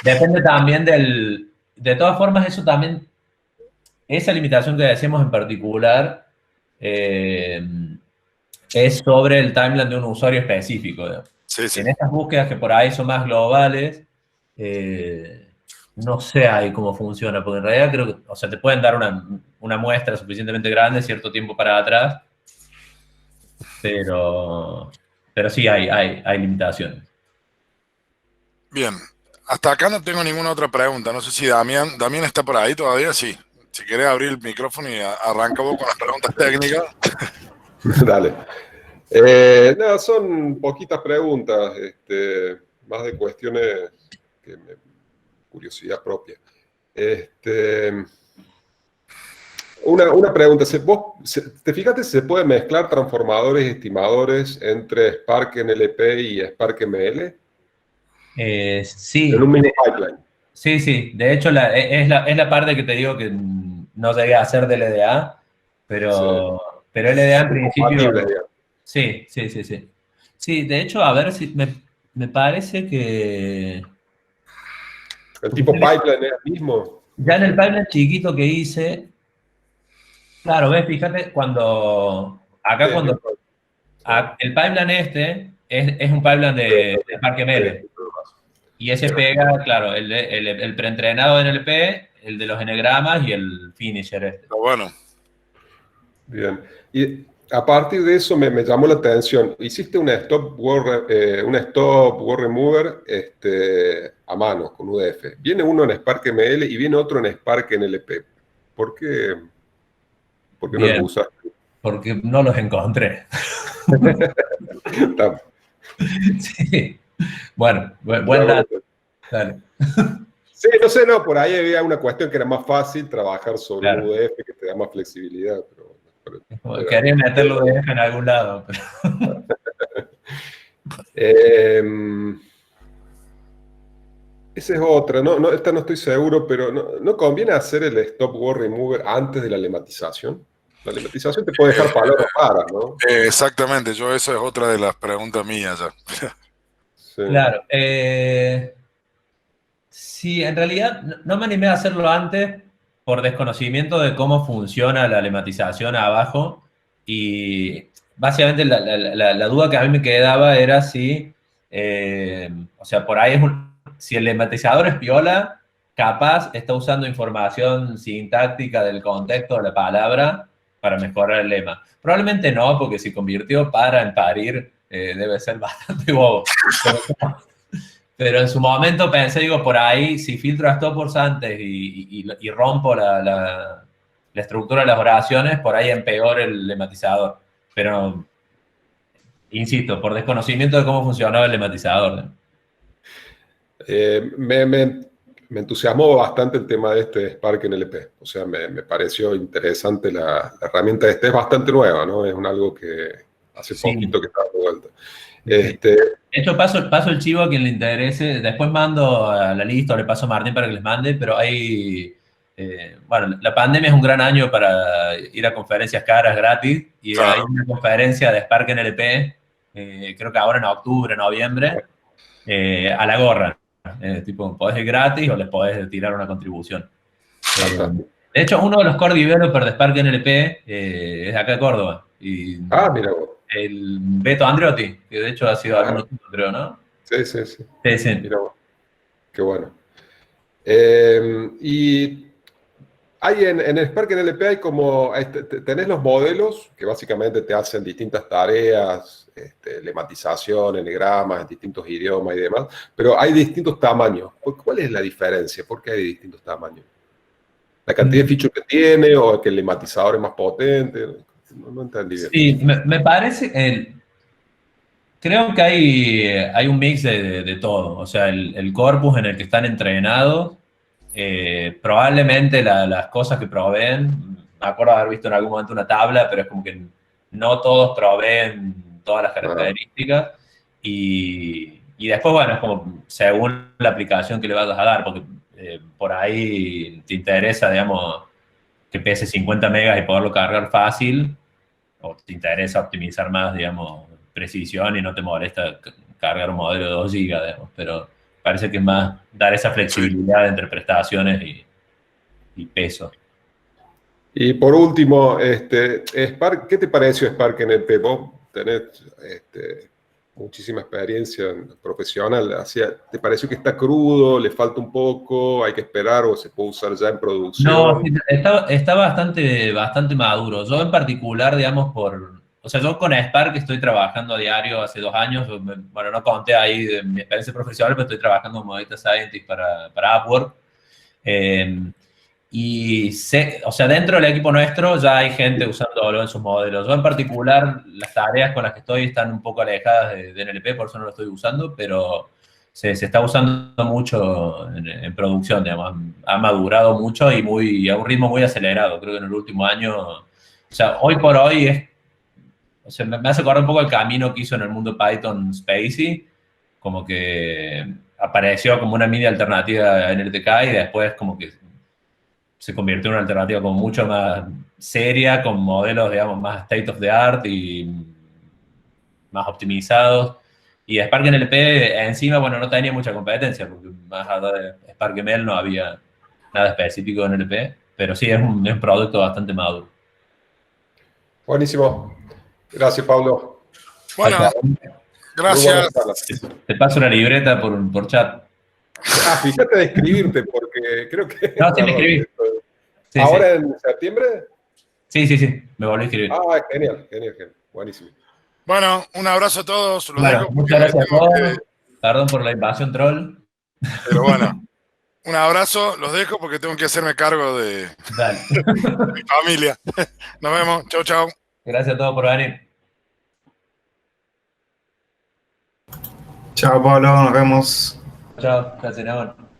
Depende también de todas formas, eso también, esa limitación que decíamos en particular, es sobre el timeline de un usuario específico. Sí. En estas búsquedas que por ahí son más globales, no sé ahí cómo funciona, porque en realidad creo que, o sea, te pueden dar una muestra suficientemente grande cierto tiempo para atrás, pero sí hay limitaciones. Bien, hasta acá no tengo ninguna otra pregunta. No sé si Damián está por ahí todavía, sí. si querés abrir el micrófono y arranca vos con las preguntas técnicas. Dale. No, son poquitas preguntas, más de cuestiones curiosidad propia. Una pregunta, ¿te fijaste si se puede mezclar transformadores y estimadores entre Spark NLP y Spark ML? Sí. En un mismo pipeline. Sí, sí. De hecho, es la parte que te digo que no llegué a hacer de LDA, pero LDA en principio... Sí, sí, sí, sí. Sí, de hecho, a ver si me parece que... ¿El tipo pipeline es el mismo? Ya en el pipeline chiquito que hice, claro, ves, fíjate, acá cuando el pipeline es un pipeline de Spark ML. Y ese pega, claro, el preentrenado de NLP, el de los enegramas y el finisher Pero bueno. Bien. Y a partir de eso me llamó la atención. Hiciste una stop word remover a mano con UDF. Viene uno en Spark ML y viene otro en Spark NLP. ¿Por qué no lo usaste? Porque no los encontré. Sí. Bueno, buen dato. Dale. Sí, no, por ahí había una cuestión que era más fácil trabajar sobre un UDF que te da más flexibilidad. Quería meterlo UDF en algún lado. Esa es otra, esta no estoy seguro, pero ¿no conviene hacer el stop word remover antes de la lematización? La lematización te puede dejar palabras raras, ¿no? Exactamente, esa es otra de las preguntas mías ya. Sí. Claro. Sí, en realidad no me animé a hacerlo antes por desconocimiento de cómo funciona la lematización abajo y básicamente la duda que a mí me quedaba era si, o sea, por ahí si el lematizador es piola, capaz está usando información sintáctica del contexto de la palabra para mejorar el lema. Probablemente no, porque si convirtió para en parir, debe ser bastante bobo. Pero en su momento pensé, digo, por ahí, si filtro a stoppers antes y rompo la estructura de las oraciones, por ahí empeoro el lematizador. Pero, insisto, por desconocimiento de cómo funcionaba el lematizador, ¿no? Me entusiasmó bastante el tema de Spark NLP. O sea, me pareció interesante la herramienta. Es bastante nueva, ¿no? Es algo que hace poquito que está dando vuelta. De hecho, paso el chivo a quien le interese. Después mando a la lista o le paso a Martín para que les mande, pero hay... bueno, la pandemia es un gran año para ir a conferencias caras gratis y hay una conferencia de Spark NLP, creo que ahora en octubre, noviembre, a la gorra. Tipo, podés ir gratis o les podés tirar una contribución. De hecho, uno de los core developers de Spark NLP es de acá de Córdoba. Mira vos. El Beto Andreotti, que de hecho ha sido alumno, creo, ¿no? Sí. Mira vos. Qué bueno. Y hay en Spark NLP hay como, tenés los modelos que básicamente te hacen distintas tareas, lematización, enegramas, en distintos idiomas y demás, pero hay distintos tamaños. ¿Cuál es la diferencia? ¿Por qué hay distintos tamaños? ¿La cantidad de features que tiene o que el lematizador es más potente? No entendí bien. Sí, me parece, creo que hay un mix de todo. O sea, el corpus en el que están entrenados, probablemente las cosas que proveen, me acuerdo haber visto en algún momento una tabla, pero es como que no todos proveen todas las características. Y después, bueno, es como según la aplicación que le vayas a dar, porque por ahí te interesa, digamos, que pese 50 megas y poderlo cargar fácil, o te interesa optimizar más, digamos, precisión y no te molesta cargar un modelo de 2 GB, digamos, pero parece que es más dar esa flexibilidad entre prestaciones y peso. Y por último, Spark, ¿qué te pareció Spark NLP? Vos tenés muchísima experiencia profesional. ¿Te pareció que está crudo, le falta un poco, hay que esperar o se puede usar ya en producción? No, está bastante maduro. Yo en particular, digamos, o sea, yo con Spark estoy trabajando a diario hace 2 años. Bueno, no conté ahí de mi experiencia profesional, pero estoy trabajando como Data Scientist para Upwork. Y o sea, dentro del equipo nuestro ya hay gente usándolo en sus modelos. Yo en particular, las tareas con las que estoy están un poco alejadas de NLP, por eso no lo estoy usando, pero se está usando mucho en producción, digamos. Ha madurado mucho y a un ritmo muy acelerado. Creo que en el último año, o sea, hoy por hoy o sea, me hace acordar un poco el camino que hizo en el mundo Python Spacey, como que apareció como una mini alternativa en NLTK y después como que se convirtió en una alternativa como mucho más seria, con modelos, digamos, más state of the art y más optimizados. Y Spark NLP encima, bueno, no tenía mucha competencia, porque más allá de Spark ML no había nada específico en NLP, pero sí es un producto bastante maduro. Buenísimo. Gracias, Pablo. Bueno, gracias. Te paso una libreta por chat. Fíjate de escribirte, porque creo que... No, sí me escribí. Sí, ¿ahora en septiembre? Sí, me volví a escribir. Genial. Buenísimo. Bueno, un abrazo a todos. Los Bueno, dejo muchas gracias a todos. Perdón por la invasión troll. Pero bueno, un abrazo. Los dejo porque tengo que hacerme cargo de mi familia. Nos vemos. Chau, chau. Gracias a todos por venir. Chao, Pablo. Nos vemos. Chao. Gracias, Nahon.